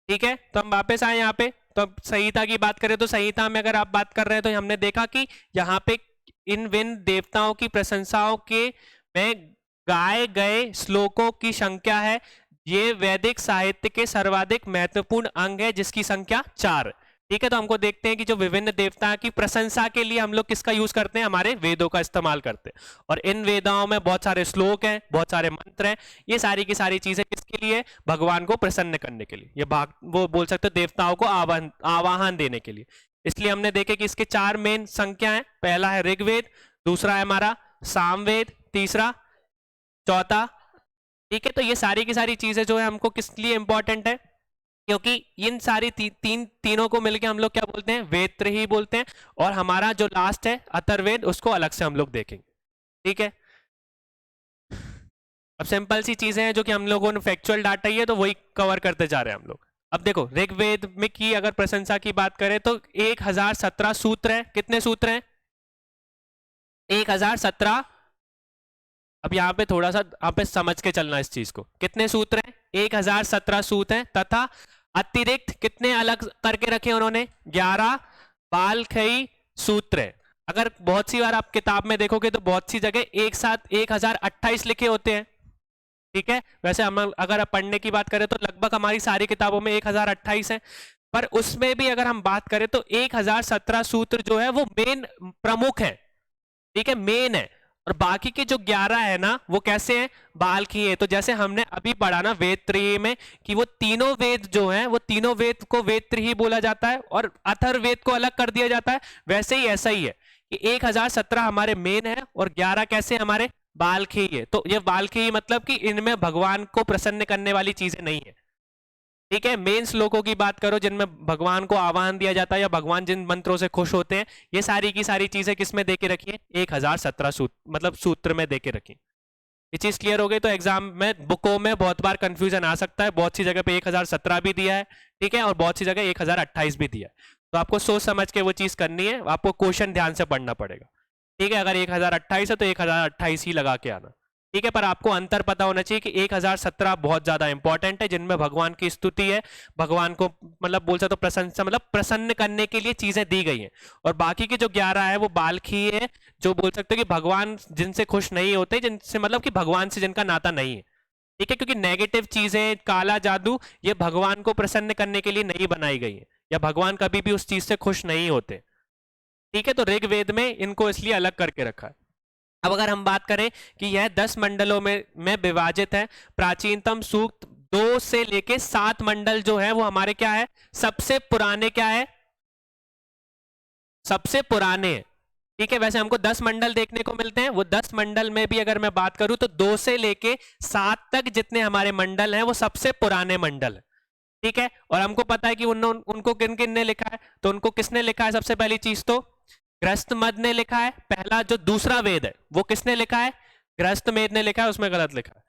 ठीक है, तो हम वापस आए यहाँ पे। तो अब संहिता की बात करें तो संहिता में अगर आप बात कर रहे हैं तो हमने देखा कि यहाँ पे इन विन देवताओं की प्रशंसाओं के में गाए गए श्लोकों की संख्या है, ये वैदिक साहित्य के सर्वाधिक महत्वपूर्ण अंग है, जिसकी संख्या 4। ठीक है, तो हमको देखते हैं कि जो विभिन्न देवता की प्रशंसा के लिए हम लोग किसका यूज करते हैं, हमारे वेदों का इस्तेमाल करते हैं। और इन वेदों में बहुत सारे श्लोक हैं, बहुत सारे मंत्र हैं, ये सारी की सारी चीजें किसके लिए, भगवान को प्रसन्न करने के लिए, ये वो बोल सकते हैं देवताओं को आवाहन देने के लिए। इसलिए हमने देखे कि इसके 4 मेन संख्या है। पहला है ऋग्वेद, दूसरा है हमारा सामवेद, तीसरा, चौथा। ठीक है, तो ये सारी की सारी चीजें जो है हमको किस लिए इंपॉर्टेंट है, क्योंकि इन सारी तीनों को मिलके हम लोग क्या बोलते हैं, वेद ही बोलते हैं। और हमारा जो लास्ट है अथर्ववेद, उसको अलग से हम लोग देखेंगे। ठीक है, अब सिंपल सी चीजें हैं जो कि हम लोगों ने फैक्चुअल डाटा ही है, तो वही कवर करते जा रहे हैं हम लोग। अब देखो ऋग्वेद में की अगर प्रशंसा की बात करें तो 1017 सूत्र है। कितने सूत्र हैं, 1017। अब यहाँ पे थोड़ा सा आप समझ के चलना इस चीज को, कितने सूत्र हैं, 1017 सूत्र हैं, तथा अतिरिक्त कितने अलग करके रखे उन्होंने, 11 बालखई सूत्र है। अगर बहुत सी बार आप किताब में देखोगे तो बहुत सी जगह एक साथ 1028 लिखे होते हैं। ठीक है, वैसे हम अगर आप पढ़ने की बात करें तो लगभग हमारी सारी किताबों में 1028 है, पर उसमें भी अगर हम बात करें तो 1017 सूत्र जो है वो मेन प्रमुख है। ठीक है, मेन है। और बाकी के जो 11 है ना, वो कैसे हैं, बालखी है। तो जैसे हमने अभी पढ़ा ना वेद त्रयी में कि वो तीनों वेद जो हैं, वो तीनों वेद को वेद त्रयी बोला जाता है और अथर्ववेद को अलग कर दिया जाता है। वैसे ही ऐसा ही है कि 1017 हमारे मेन है और 11 कैसे हमारे बालखी है। तो ये बालखी मतलब कि इनमें भगवान को प्रसन्न करने वाली चीजें नहीं है। ठीक है, मेन श्लोकों की बात करो जिनमें भगवान को आह्वान दिया जाता है या भगवान जिन मंत्रों से खुश होते हैं, ये सारी की सारी चीजें किसमें देके रखी है, 1017 सूत्र मतलब सूत्र में देके रखी। ये चीज क्लियर हो गई? तो एग्जाम में बुकों में बहुत बार कंफ्यूजन आ सकता है, बहुत सी जगह पे 1017 भी दिया है, ठीक है, और बहुत सी जगह 1028 भी दिया है। तो आपको सोच समझ के वो चीज करनी है, आपको क्वेश्चन ध्यान से पढ़ना पड़ेगा। ठीक है, अगर 1028 है तो 1028 ही लगा के आना। ठीक है, पर आपको अंतर पता होना चाहिए कि 1017 बहुत ज्यादा इंपॉर्टेंट है, जिनमें भगवान की स्तुति है, भगवान को मतलब बोल सकते हो प्रशंसा मतलब प्रसन्न करने के लिए चीजें दी गई हैं। और बाकी के जो 11 है वो बालखी है, जो बोल सकते हो कि भगवान जिनसे खुश नहीं होते, जिनसे मतलब कि भगवान से जिनका नाता नहीं है। ठीक है, क्योंकि नेगेटिव चीजें, काला जादू, ये भगवान को प्रसन्न करने के लिए नहीं बनाई गई है, या भगवान कभी भी उस चीज से खुश नहीं होते। ठीक है, तो ऋग्वेद में इनको इसलिए अलग करके रखा है। अब अगर हम बात करें कि यह 10 मंडलों में विभाजित है, प्राचीनतम सूक्त 2 से लेके 7 मंडल जो है वो हमारे क्या है, सबसे पुराने क्या है, सबसे पुराने। ठीक है, वैसे हमको 10 मंडल देखने को मिलते हैं, वो 10 मंडल में भी अगर मैं बात करूं तो 2 से लेके 7 तक जितने हमारे मंडल हैं वो सबसे पुराने मंडल है। ठीक है, और हमको पता है कि उनको किन किन ने लिखा है, तो उनको किसने लिखा है, सबसे पहली चीज तो गृहस्थ मद ने लिखा है। पहला जो दूसरा वेद है वो किसने लिखा है, गृहस्थ मेद ने लिखा है, उसमें गलत लिखा है।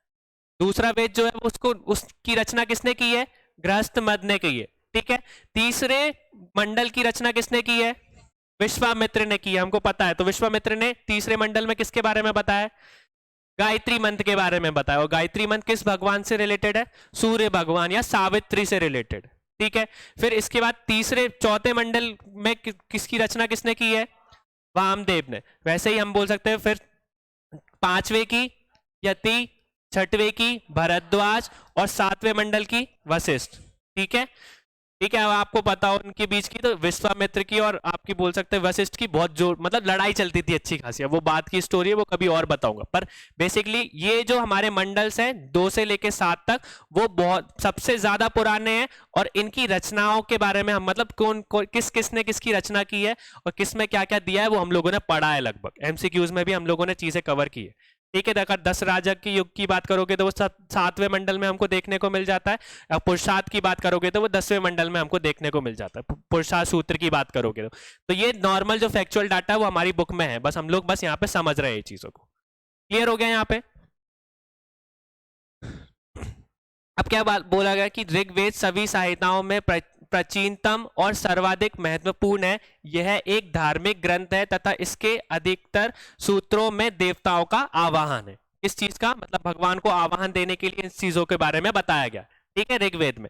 दूसरा वेद जो है उसको उसकी रचना किसने की है? गृहस्थ मद ने की है, ठीक है। तीसरे मंडल की रचना किसने की है? विश्वामित्र ने की है, हमको पता है। तो विश्वामित्र ने तीसरे मंडल में किसके बारे में बताया? गायत्री मंत्र के बारे में बताया। और गायत्री मंत्र किस भगवान से रिलेटेड है? सूर्य भगवान या सावित्री से रिलेटेड, ठीक है। फिर इसके बाद तीसरे चौथे मंडल में किसकी रचना किसने की है? वामदेव ने। वैसे ही हम बोल सकते हैं फिर पांचवे की यति, छठवें की भरद्वाज और सातवें मंडल की वशिष्ठ, ठीक है। ठीक है, अब आपको पता हो उनके बीच की तो विश्वामित्र की और आपकी बोल सकते हैं वशिष्ठ की बहुत जोर मतलब लड़ाई चलती थी अच्छी खासी। वो बात की स्टोरी है, वो कभी और बताऊंगा। पर बेसिकली ये जो हमारे मंडल्स हैं 2 से लेके 7 तक, वो बहुत सबसे ज्यादा पुराने हैं। और इनकी रचनाओं के बारे में हम मतलब किस किसने किसकी रचना की है और किस में क्या क्या दिया है वो हम लोगों ने पढ़ा है। लगभग एमसीक्यूज में भी हम लोगों ने चीजें कवर की है, ठीक है। अगर 10 राजा के युग की बात करोगे तो वो 7वें मंडल में हमको देखने को मिल जाता है। पुरुषार्थ की बात करोगे तो वो 10वें मंडल में हमको देखने को मिल जाता है। पुरुषार्थ सूत्र की बात करोगे तो ये नॉर्मल जो फैक्चुअल डाटा है वो हमारी बुक में है, बस हम लोग बस यहाँ पे समझ रहे हैं चीजों को। क्लियर हो गया यहाँ पे? अब क्या बात बोला गया कि ऋग्वेद सभी संहिताओं में प्राचीनतम और सर्वाधिक महत्वपूर्ण है। यह एक धार्मिक ग्रंथ है तथा इसके अधिकतर सूत्रों में देवताओं का आवाहन है। इस चीज का मतलब भगवान को आवाहन देने के लिए इन चीजों के बारे में बताया गया, ठीक है, ऋग्वेद में।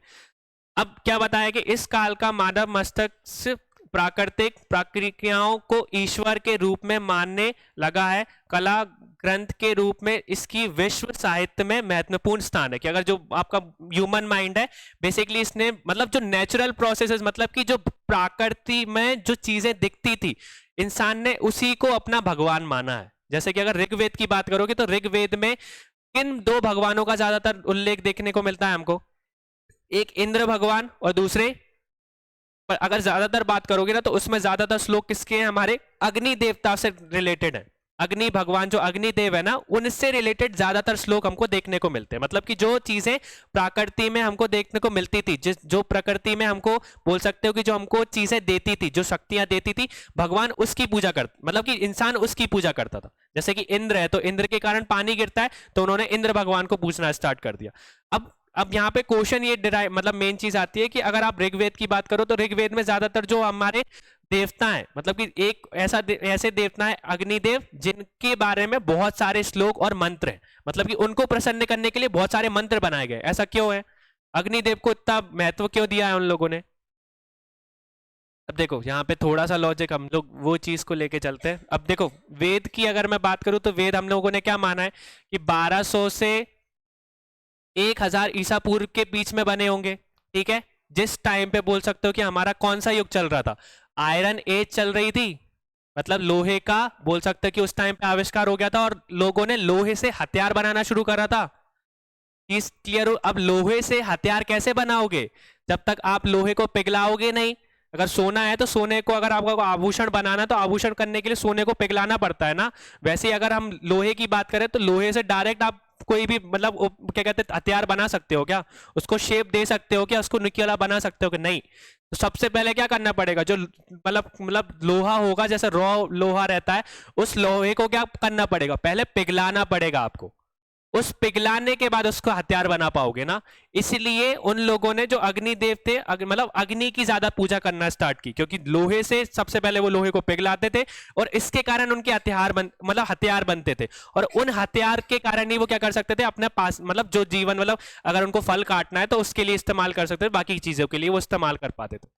अब क्या बताया कि इस काल का मानव मस्तिष्क प्राकृतिक प्रक्रियाओं को ईश्वर के रूप में मानने लगा है। कला ग्रंथ के रूप में इसकी विश्व साहित्य में महत्वपूर्ण स्थान है। कि अगर जो आपका ह्यूमन माइंड है बेसिकली इसने मतलब जो नेचुरल प्रोसेसेस मतलब कि जो प्रकृति में जो चीजें दिखती थी इंसान ने उसी को अपना भगवान माना है। जैसे कि अगर ऋग्वेद की बात करोगे तो ऋग्वेद में किन 2 भगवानों का ज्यादातर उल्लेख देखने को मिलता है हमको? एक इंद्र भगवान और दूसरे, पर अगर ज्यादातर बात करोगे ना तो उसमें ज्यादातर श्लोक किसके हैं? हमारे अग्नि देवता से रिलेटेड है। अग्नि भगवान जो अग्निदेव है ना उनसे रिलेटेड ज्यादातर श्लोक हमको देखने को मिलते हैं। मतलब कि जो चीजें प्रकृति में हमको देखने को मिलती थी, जो प्रकृति में हमको बोल सकते हो कि जो हमको चीजें देती थी, जो शक्तियां देती थी, भगवान उसकी पूजा करता मतलब कि इंसान उसकी पूजा करता था। जैसे कि इंद्र है तो इंद्र के कारण पानी गिरता है तो उन्होंने इंद्र भगवान को पूजना स्टार्ट कर दिया। अब यहाँ पे क्वेश्चन ये डिराइव मतलब मेन चीज आती है कि अगर आप ऋग्वेद की बात करो तो ऋग्वेद में ज्यादातर जो हमारे देवता हैं मतलब कि एक ऐसे देवता है अग्निदेव जिनके बारे में बहुत सारे श्लोक और मंत्र हैं। मतलब कि उनको प्रसन्न करने के लिए बहुत सारे मंत्र बनाए गए। ऐसा क्यों है? अग्निदेव को इतना महत्व क्यों दिया है उन लोगों ने? अब देखो यहाँ पे थोड़ा सा लॉजिक हम लोग वो चीज को लेके चलते हैं। अब देखो वेद की अगर मैं बात करूं तो वेद हम लोगों ने क्या माना है कि 1200 से 1000 ईसा पूर्व के बीच में बने होंगे, ठीक है। जिस टाइम पे बोल सकते हो कि हमारा कौन सा युग चल रहा था? आयरन एज चल रही थी। मतलब लोहे का बोल सकते हो कि उस टाइम पे आविष्कार हो गया था और लोगों ने लोहे से हथियार बनाना शुरू करा था। चीज क्लियर हो? अब लोहे से हथियार कैसे बनाओगे जब तक आप लोहे को पिघलाओगे नहीं? अगर सोना है तो सोने को अगर आपको आभूषण बनाना तो आभूषण करने के लिए सोने को पिघलाना पड़ता है ना। वैसे ही अगर हम लोहे की बात करें तो लोहे से डायरेक्ट आप कोई भी मतलब क्या कहते हैं हथियार बना सकते हो क्या? उसको शेप दे सकते हो क्या? उसको नुकीला बना सकते हो कि नहीं? तो सबसे पहले क्या करना पड़ेगा? जो मतलब लोहा होगा जैसे रॉ लोहा रहता है उस लोहे को क्या करना पड़ेगा? पहले पिघलाना पड़ेगा आपको। उस पिघलाने के बाद उसको हथियार बना पाओगे ना। इसलिए उन लोगों ने जो अग्निदेव थे मतलब अग्नि की ज्यादा पूजा करना स्टार्ट की क्योंकि लोहे से सबसे पहले वो लोहे को पिघलाते थे और इसके कारण उनके हथियार बनते थे। और उन हथियार के कारण ही वो क्या कर सकते थे अपने पास मतलब जो जीवन मतलब अगर उनको फल काटना है तो उसके लिए इस्तेमाल कर सकते थे, बाकी चीजों के लिए वो इस्तेमाल कर पाते थे।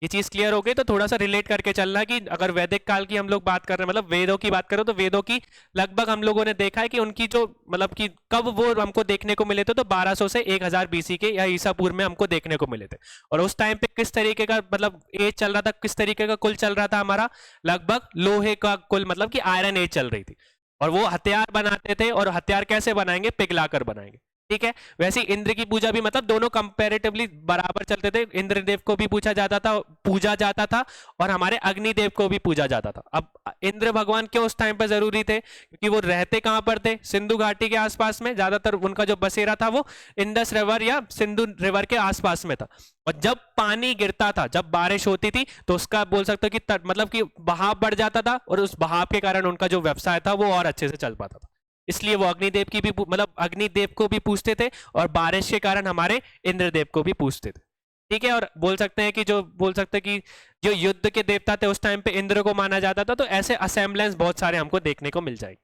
ये चीज क्लियर हो गई? तो थोड़ा सा रिलेट करके चलना कि अगर वैदिक काल की हम लोग बात कर रहे हैं मतलब वेदों की बात करो तो वेदों की लगभग हम लोगों ने देखा है कि उनकी जो मतलब कि कब वो हमको देखने को मिले थे तो 1200 से 1000 बीसी के या ईसा पूर्व में हमको देखने को मिले थे। और उस टाइम पे किस तरीके का मतलब एज चल रहा था, किस तरीके का कुल चल रहा था हमारा? लगभग लोहे का कुल मतलब कि आयरन एज चल रही थी। और वो हथियार बनाते थे और हथियार कैसे बनाएंगे? पिघलाकर बनाएंगे, ठीक है। वैसे इंद्र की पूजा भी मतलब दोनों कंपैरेटिवली बराबर चलते थे। इंद्रदेव को भी पूजा जाता था और हमारे अग्निदेव को भी पूजा जाता था। अब इंद्र भगवान क्यों उस टाइम पे जरूरी थे? क्योंकि वो रहते कहां पर थे? सिंधु घाटी के आसपास में। ज्यादातर उनका जो बसेरा था वो इंडस रिवर या सिंधु रिवर के आसपास में था। और जब पानी गिरता था, जब बारिश होती थी तो उसका बोल सकते हो कि मतलब कि बहाव बढ़ जाता था और उस बहाव के कारण उनका जो व्यवसाय था वो और अच्छे से चल पाता था। इसलिए वो अग्निदेव की भी मतलब अग्निदेव को भी पूछते थे और बारिश के कारण हमारे इंद्रदेव को भी पूछते थे। ठीक है, और बोल सकते हैं कि जो युद्ध के देवता थे उस टाइम पे इंद्र को माना जाता था। तो ऐसे असेंबलेंस बहुत सारे हमको देखने को मिल जाएंगे,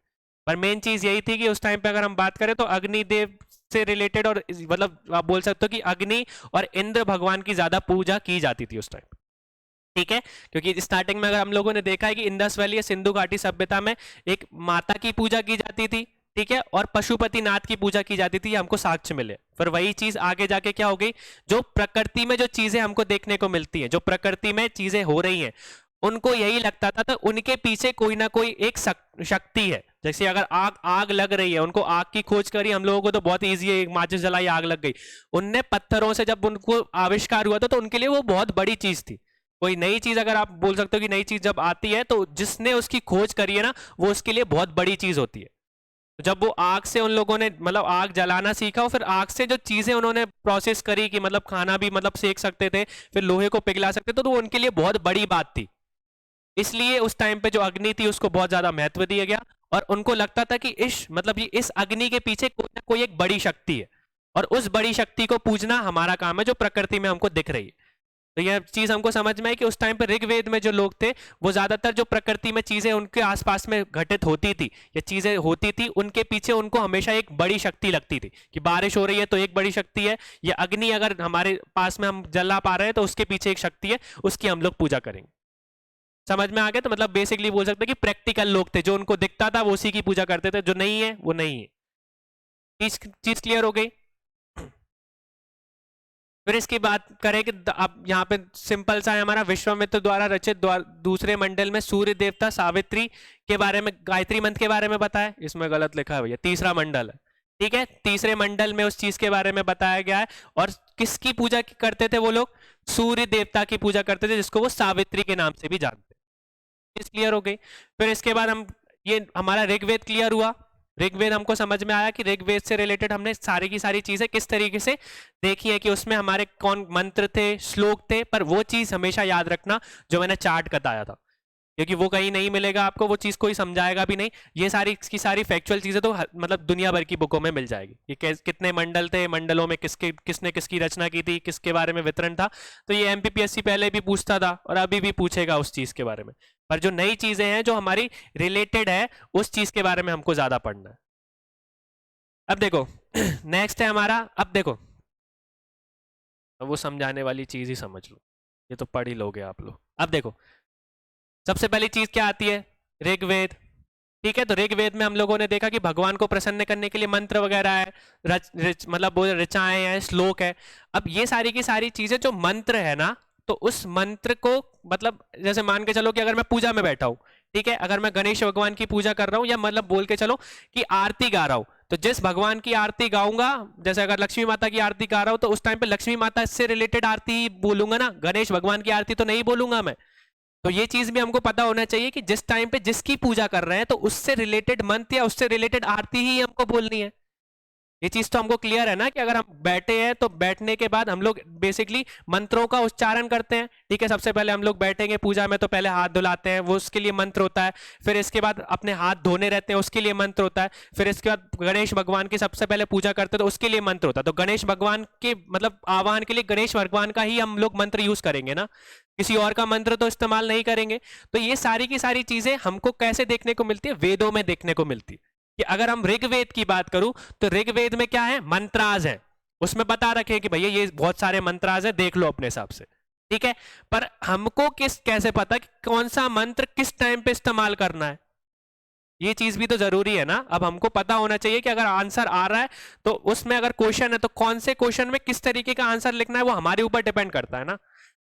पर मेन चीज यही थी कि उस टाइम पे अगर हम बात करें तो अग्निदेव से रिलेटेड और मतलब आप बोल सकते हो कि अग्नि और इंद्र भगवान की ज्यादा पूजा की जाती थी उस टाइम। ठीक है, क्योंकि स्टार्टिंग में अगर हम लोगों ने देखा है कि इंडस वैली या सिंधु घाटी सभ्यता में एक माता की पूजा की जाती थी, ठीक है, और पशुपति नाथ की पूजा की जाती थी, ये हमको साक्ष्य मिले। फिर वही चीज आगे जाके क्या हो गई, जो प्रकृति में जो चीजें हमको देखने को मिलती हैं, जो प्रकृति में चीजें हो रही हैं, उनको यही लगता था तो उनके पीछे कोई ना कोई एक शक्ति है। जैसे अगर आग लग रही है, उनको आग की खोज करी, हम लोगों को तो बहुत ईजी है, एक माचिस जलाई आग लग गई। उनने पत्थरों से जब उनको आविष्कार हुआ था तो उनके लिए वो बहुत बड़ी चीज थी। कोई नई चीज अगर आप बोल सकते हो कि नई चीज जब आती है तो जिसने उसकी खोज करी है ना, वो उसके लिए बहुत बड़ी चीज होती है। तो जब वो आग से उन लोगों ने मतलब आग जलाना सीखा और फिर आग से जो चीजें उन्होंने प्रोसेस करी कि मतलब खाना भी मतलब सेक सकते थे, फिर लोहे को पिघला सकते थे, तो वो उनके लिए बहुत बड़ी बात थी। इसलिए उस टाइम पे जो अग्नि थी उसको बहुत ज्यादा महत्व दिया गया और उनको लगता था कि इस अग्नि के पीछे कोई ना कोई एक बड़ी शक्ति है और उस बड़ी शक्ति को पूजना हमारा काम है, जो प्रकृति में हमको दिख रही है। तो यह चीज हमको समझ में आई कि उस टाइम पे ऋग्वेद में जो लोग थे वो ज्यादातर जो प्रकृति में चीजें उनके आसपास में घटित होती थी या चीजें होती थी, उनके पीछे उनको हमेशा एक बड़ी शक्ति लगती थी कि बारिश हो रही है तो एक बड़ी शक्ति है, या अग्नि अगर हमारे पास में हम जला पा रहे हैं तो उसके पीछे एक शक्ति है, उसकी हम लोग पूजा करेंगे। समझ में आ गया? तो मतलब बेसिकली बोल सकते हैं कि प्रैक्टिकल लोग थे, जो उनको दिखता था वो उसी की पूजा करते थे, जो नहीं है वो नहीं है। चीज क्लियर हो गई? फिर इसकी बात करें कि अब यहाँ पे सिंपल सा है हमारा, विश्वामित्र द्वारा रचित दूसरे मंडल में सूर्य देवता सावित्री के बारे में, गायत्री मंत्र के बारे में बताया। इसमें गलत लिखा है भैया, तीसरा मंडल है। ठीक है, तीसरे मंडल में उस चीज के बारे में बताया गया है। और किसकी पूजा करते थे वो लोग? सूर्य देवता की पूजा करते थे, जिसको वो सावित्री के नाम से भी जानते हैं। क्लियर हो गई? फिर इसके बाद ये हमारा ऋग्वेद क्लियर हुआ। ऋग्वेद हमको समझ में आया कि ऋग्वेद से रिलेटेड हमने सारी की सारी चीजें किस तरीके से देखी है कि उसमें हमारे कौन मंत्र थे, श्लोक थे, पर वो चीज हमेशा याद रखना जो मैंने चार्ट बताया था, क्योंकि वो कहीं नहीं मिलेगा आपको, वो चीज कोई समझाएगा भी नहीं। ये सारी की सारी फैक्चुअल चीजें तो मतलब दुनिया भर की बुकों में मिल जाएगी कि कितने मंडल थे, मंडलों में किसने किसकी रचना की थी, किसके बारे में वितरण था। तो ये एमपीपीएससी पहले भी पूछता था और अभी भी पूछेगा उस चीज के बारे में। पर जो नई चीजें हैं जो हमारी रिलेटेड है, उस चीज के बारे में हमको ज्यादा पढ़ना है। अब देखो नेक्स्ट है हमारा, अब देखो अब वो समझाने वाली चीज ही समझ लो, ये तो पढ़ ही लोगे आप लोग। अब देखो सबसे पहली चीज क्या आती है? ऋग्वेद। ठीक है, तो ऋग्वेद में हम लोगों ने देखा कि भगवान को प्रसन्न करने के लिए मंत्र वगैरह है, मतलब वो ऋचाएं हैं, श्लोक है। अब ये सारी की सारी चीजें जो मंत्र है ना, तो उस मंत्र को मतलब जैसे मान के चलो कि अगर मैं पूजा में बैठा हूं, ठीक है, अगर मैं गणेश भगवान की पूजा कर रहा हूं, या मतलब बोल के चलो कि आरती गा रहा हूं, तो जिस भगवान की आरती गाऊंगा, जैसे अगर लक्ष्मी माता की आरती गा रहा हूं तो उस टाइम पे लक्ष्मी माता से रिलेटेड आरती बोलूंगा ना, गणेश भगवान की आरती तो नहीं बोलूंगा मैं। तो ये चीज भी हमको पता होना चाहिए कि जिस टाइम पे जिसकी पूजा कर रहे हैं तो उससे रिलेटेड मंत्र या उससे रिलेटेड आरती ही हमको बोलनी है। ये चीज तो हमको क्लियर है ना कि अगर हम बैठे हैं तो बैठने के बाद हम लोग बेसिकली मंत्रों का उच्चारण करते हैं। ठीक है, सबसे पहले हम लोग बैठेंगे पूजा में तो पहले हाथ धुलाते हैं, वो उसके लिए मंत्र होता है। फिर इसके बाद अपने हाथ धोने रहते हैं, उसके लिए मंत्र होता है। फिर इसके बाद गणेश भगवान की सबसे पहले पूजा करते हैं तो उसके लिए मंत्र होता है। तो गणेश भगवान के मतलब आह्वान के लिए गणेश भगवान का ही हम लोग मंत्र यूज करेंगे ना, किसी और का मंत्र तो इस्तेमाल नहीं करेंगे। तो ये सारी की सारी चीजें हमको कैसे देखने को मिलती है? वेदों में देखने को मिलती है। कि अगर हम ऋग्वेद की बात करूं तो ऋग्वेद में क्या है? मंत्राज है, उसमें बता रखे कि भैया ये बहुत सारे मंत्राज है, देख लो अपने हिसाब से। ठीक है, पर हमको कैसे पता कि कौन सा मंत्र किस टाइम पे इस्तेमाल करना है? ये चीज भी तो जरूरी है ना। अब हमको पता होना चाहिए कि अगर आंसर आ रहा है तो उसमें अगर क्वेश्चन है तो कौन से क्वेश्चन में किस तरीके का आंसर लिखना है, वो हमारे ऊपर डिपेंड करता है ना।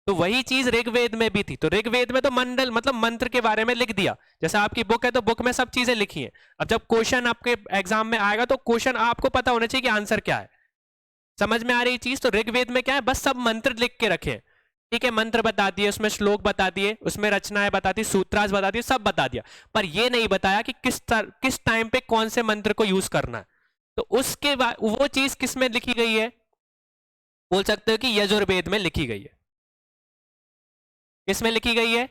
तो वही चीज ऋग्वेद में भी थी। तो ऋग्वेद में तो मंडल मतलब मंत्र के बारे में लिख दिया, जैसे आपकी बुक है तो बुक में सब चीजें लिखी हैं। अब जब क्वेश्चन आपके एग्जाम में आएगा तो क्वेश्चन आपको पता होना चाहिए कि आंसर क्या है। समझ में आ रही चीज? तो ऋग्वेद में क्या है? बस सब मंत्र लिख के रखे हैं। ठीक है, मंत्र बता दिए, उसमें श्लोक बता दिए, उसमें रचनाएं बता दी, सूत्रास बता दिए, सब बता दिया, पर यह नहीं बताया कि किस टाइम पे कौन से मंत्र को यूज करना है। तो उसके बाद वो चीज किस में लिखी गई है? बोल सकते हो कि यजुर्वेद में लिखी गई है। किसमें लिखी गई है?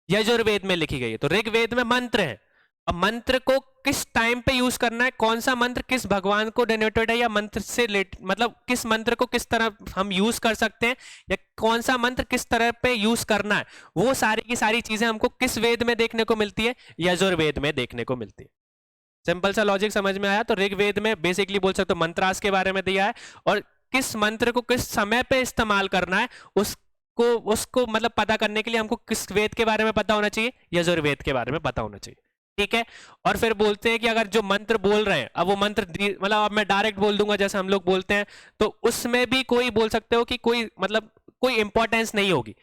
यजुर्वेद में लिखी गई है। तो ऋग्वेद में मंत्र है अब मंत्र को किस टाइम पे यूज करना है, कौन सा मंत्र किस भगवान को डिनोटेड है, या मंत्र से मतलब किस मंत्र को किस तरह हम यूज कर सकते हैं, या कौन सा मंत्र किस तरह पे यूज करना है, वो सारी की सारी चीजें हमको किस वेद में देखने को मिलती है, यजुर्वेद में देखने को मिलती है। सिंपल सा लॉजिक समझ में आया? तो ऋग्वेद में बेसिकली बोल सकते हो मंत्रास के बारे में दिया है, और किस मंत्र को किस समय पे इस्तेमाल करना है उसको मतलब पता करने के लिए हमको किस वेद के बारे में पता होना चाहिए, यजुर्वेद के बारे में पता होना चाहिए। ठीक है, और फिर बोलते हैं कि अगर जो मंत्र बोल रहे हैं, अब वो मंत्र मतलब अब मैं डायरेक्ट बोल दूंगा जैसे हम लोग बोलते हैं, तो उसमें भी कोई बोल सकते हो कि कोई मतलब कोई इंपॉर्टेंस नहीं होगी।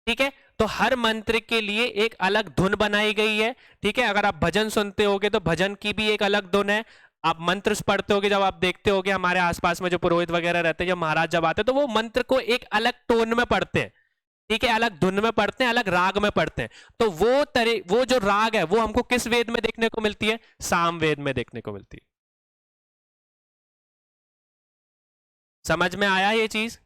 ठीक है, तो हर मंत्र के लिए एक अलग धुन बनाई गई है। ठीक है, अगर आप भजन सुनते होगे तो भजन की भी एक अलग धुन है। आप मंत्र पढ़ते होगे, जब आप देखते होगे हमारे आसपास में जो पुरोहित वगैरह रहते हैं, जब महाराज जब आते हैं, तो वो मंत्र को एक अलग टोन में पढ़ते हैं। ठीक है, अलग धुन में पढ़ते हैं, अलग राग में पढ़ते हैं। तो वो जो राग है वो हमको किस वेद में देखने को मिलती है? सामवेद में देखने को मिलती है। समझ में आया ये चीज?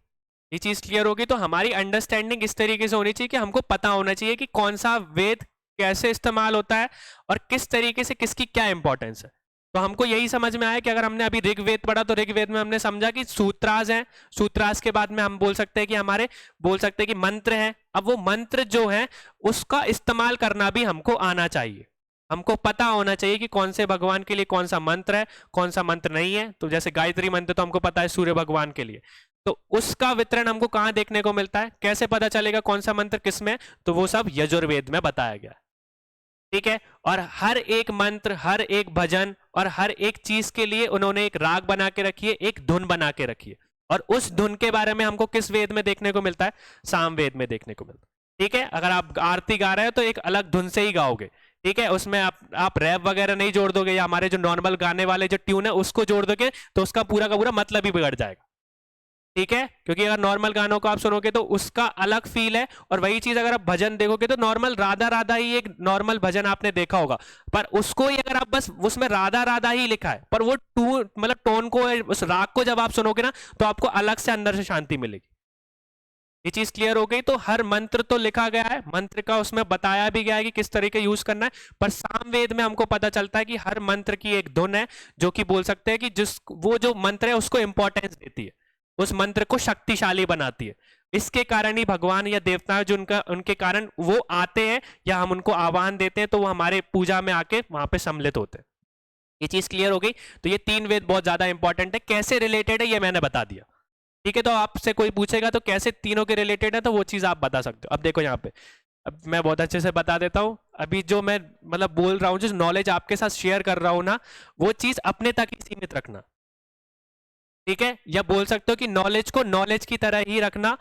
ये चीज क्लियर होगी तो हमारी अंडरस्टैंडिंग इस तरीके से होनी चाहिए कि हमको पता होना चाहिए कि कौन सा वेद कैसे इस्तेमाल होता है और किस तरीके से किसकी क्या इंपॉर्टेंस है। तो हमको यही समझ में आया कि अगर हमने अभी ऋग्वेद पढ़ा तो ऋग्वेद में हमने समझा कि सूत्रास हैं, सूत्रास के बाद में हम बोल सकते हैं कि हमारे बोल सकते हैं कि मंत्र हैं। अब वो मंत्र जो है उसका इस्तेमाल करना भी हमको आना चाहिए, हमको पता होना चाहिए कि कौन से भगवान के लिए कौन सा मंत्र है, कौन सा मंत्र नहीं है। तो जैसे गायत्री मंत्र तो हमको पता है सूर्य भगवान के लिए, तो उसका वितरण हमको कहां देखने को मिलता है, कैसे पता चलेगा कौन सा मंत्र किसमें? तो वो सब यजुर्वेद में बताया गया। ठीक है, और हर एक मंत्र, हर एक भजन और हर एक चीज के लिए उन्होंने एक राग बना के रखी है, एक धुन बना के रखी है, और उस धुन के बारे में हमको किस वेद में देखने को मिलता है? सामवेद में देखने को मिलता है। ठीक है, अगर आप आरती गा रहे हो तो एक अलग धुन से ही गाओगे। ठीक है, उसमें आप रैप वगैरह नहीं जोड़ दोगे, या हमारे जो नॉर्मल गाने वाले जो ट्यून है उसको जोड़ दोगे तो उसका पूरा का पूरा मतलब ही बिगड़ जाएगा। ठीक है, क्योंकि अगर नॉर्मल गानों को आप सुनोगे तो उसका अलग फील है, और वही चीज अगर आप भजन देखोगे तो नॉर्मल राधा राधा ही एक नॉर्मल भजन आपने देखा होगा, पर उसको ही अगर आप बस उसमें राधा राधा ही लिखा है, पर वो मतलब टोन को, उस राग को जब आप सुनोगे ना तो आपको अलग से अंदर से शांति मिलेगी। ये चीज क्लियर हो गई? तो हर मंत्र तो लिखा गया है, मंत्र का उसमें बताया भी गया है कि किस तरीके यूज करना है, पर सामवेद में हमको पता चलता है कि हर मंत्र की एक धुन है जो कि बोल सकते हैं कि जिस वो जो मंत्र है उसको इंपॉर्टेंस देती है, उस मंत्र को शक्तिशाली बनाती है। इसके कारण ही भगवान या देवता जो उनके कारण वो आते हैं या हम उनको आह्वान देते हैं तो वो हमारे पूजा में आके वहां पे सम्मिलित होते हैं। ये चीज क्लियर हो गई? तो ये 3 वेद बहुत ज्यादा इंपॉर्टेंट है। कैसे रिलेटेड है ये मैंने बता दिया। ठीक है, तो आपसे कोई पूछेगा तो कैसे तीनों के रिलेटेड है तो वो चीज आप बता सकते हो। अब देखो यहाँ पे, अब मैं बहुत अच्छे से बता देता हूँ। अभी जो मैं मतलब बोल रहा हूँ, जो नॉलेज आपके साथ शेयर कर रहा हूँ ना, वो चीज अपने तक ही सीमित रखना। ठीक है, या बोल सकते हो कि नॉलेज को नॉलेज की तरह ही रखना,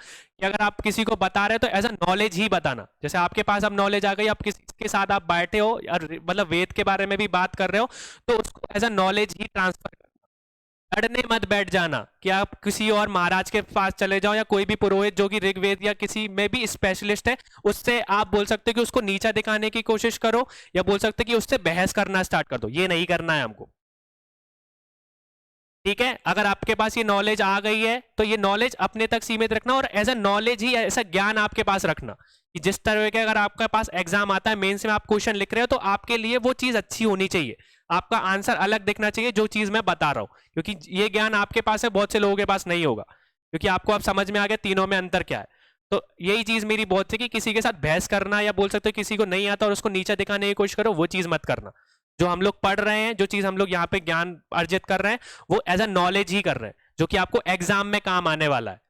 कि अगर आप किसी को बता रहे हो तो एज अ नॉलेज ही बताना। जैसे आपके पास अब नॉलेज आ गई, आप किसी के साथ आप बैठे हो और मतलब वेद के बारे में भी बात कर रहे हो, तो उसको एज अ नॉलेज ही ट्रांसफर करना। लड़ने मत बैठ जाना कि आप किसी और महाराज के पास चले जाओ, या कोई भी पुरोहित जो कि ऋग्वेद या किसी में भी स्पेशलिस्ट है, उससे आप बोल सकते हो कि उसको नीचा दिखाने की कोशिश करो, या बोल सकते कि उससे बहस करना स्टार्ट कर दो। ये नहीं करना है हमको। ठीक है, अगर आपके पास ये नॉलेज आ गई है तो ये नॉलेज अपने तक सीमित रखना, और एज अ नॉलेज ही ऐसा ज्ञान आपके पास रखना कि जिस तरह के अगर आपके पास एग्जाम आता है, मेंस में आप क्वेश्चन लिख रहे हो, तो आपके लिए वो चीज अच्छी होनी चाहिए, आपका आंसर अलग दिखना चाहिए जो चीज मैं बता रहा हूं, क्योंकि ये ज्ञान आपके पास है, बहुत से लोगों के पास नहीं होगा, क्योंकि आपको अब समझ में आ गया तीनों में अंतर क्या है। तो यही चीज मेरी बहुत थी कि किसी के साथ बहस करना, या बोल सकते हो किसी को नहीं आता और उसको नीचा दिखाने की कोशिश करो, वो चीज मत करना। जो हम लोग पढ़ रहे हैं, जो चीज हम लोग यहाँ पे ज्ञान अर्जित कर रहे हैं, वो एज अ नॉलेज ही कर रहे हैं, जो कि आपको एग्जाम में काम आने वाला है,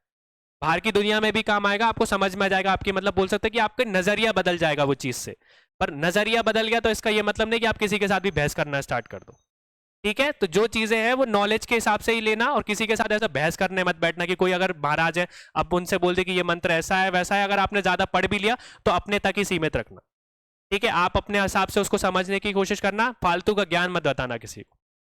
बाहर की दुनिया में भी काम आएगा, आपको समझ में आ जाएगा, आपकी मतलब बोल सकते हैं कि आपका नजरिया बदल जाएगा वो चीज से। पर नजरिया बदल गया तो इसका ये मतलब नहीं कि आप किसी के साथ भी बहस करना स्टार्ट कर दो। ठीक है, तो जो चीजें हैं वो नॉलेज के हिसाब से ही लेना, और किसी के साथ ऐसा बहस करने मत बैठना कि कोई अगर महाराज है आप उनसे बोल दे कि ये मंत्र ऐसा है वैसा है, अगर आपने ज्यादा पढ़ भी लिया तो अपने तक ही सीमित रखना। ठीक है, आप अपने हिसाब से उसको समझने की कोशिश करना, फालतू का ज्ञान मत बताना किसी को।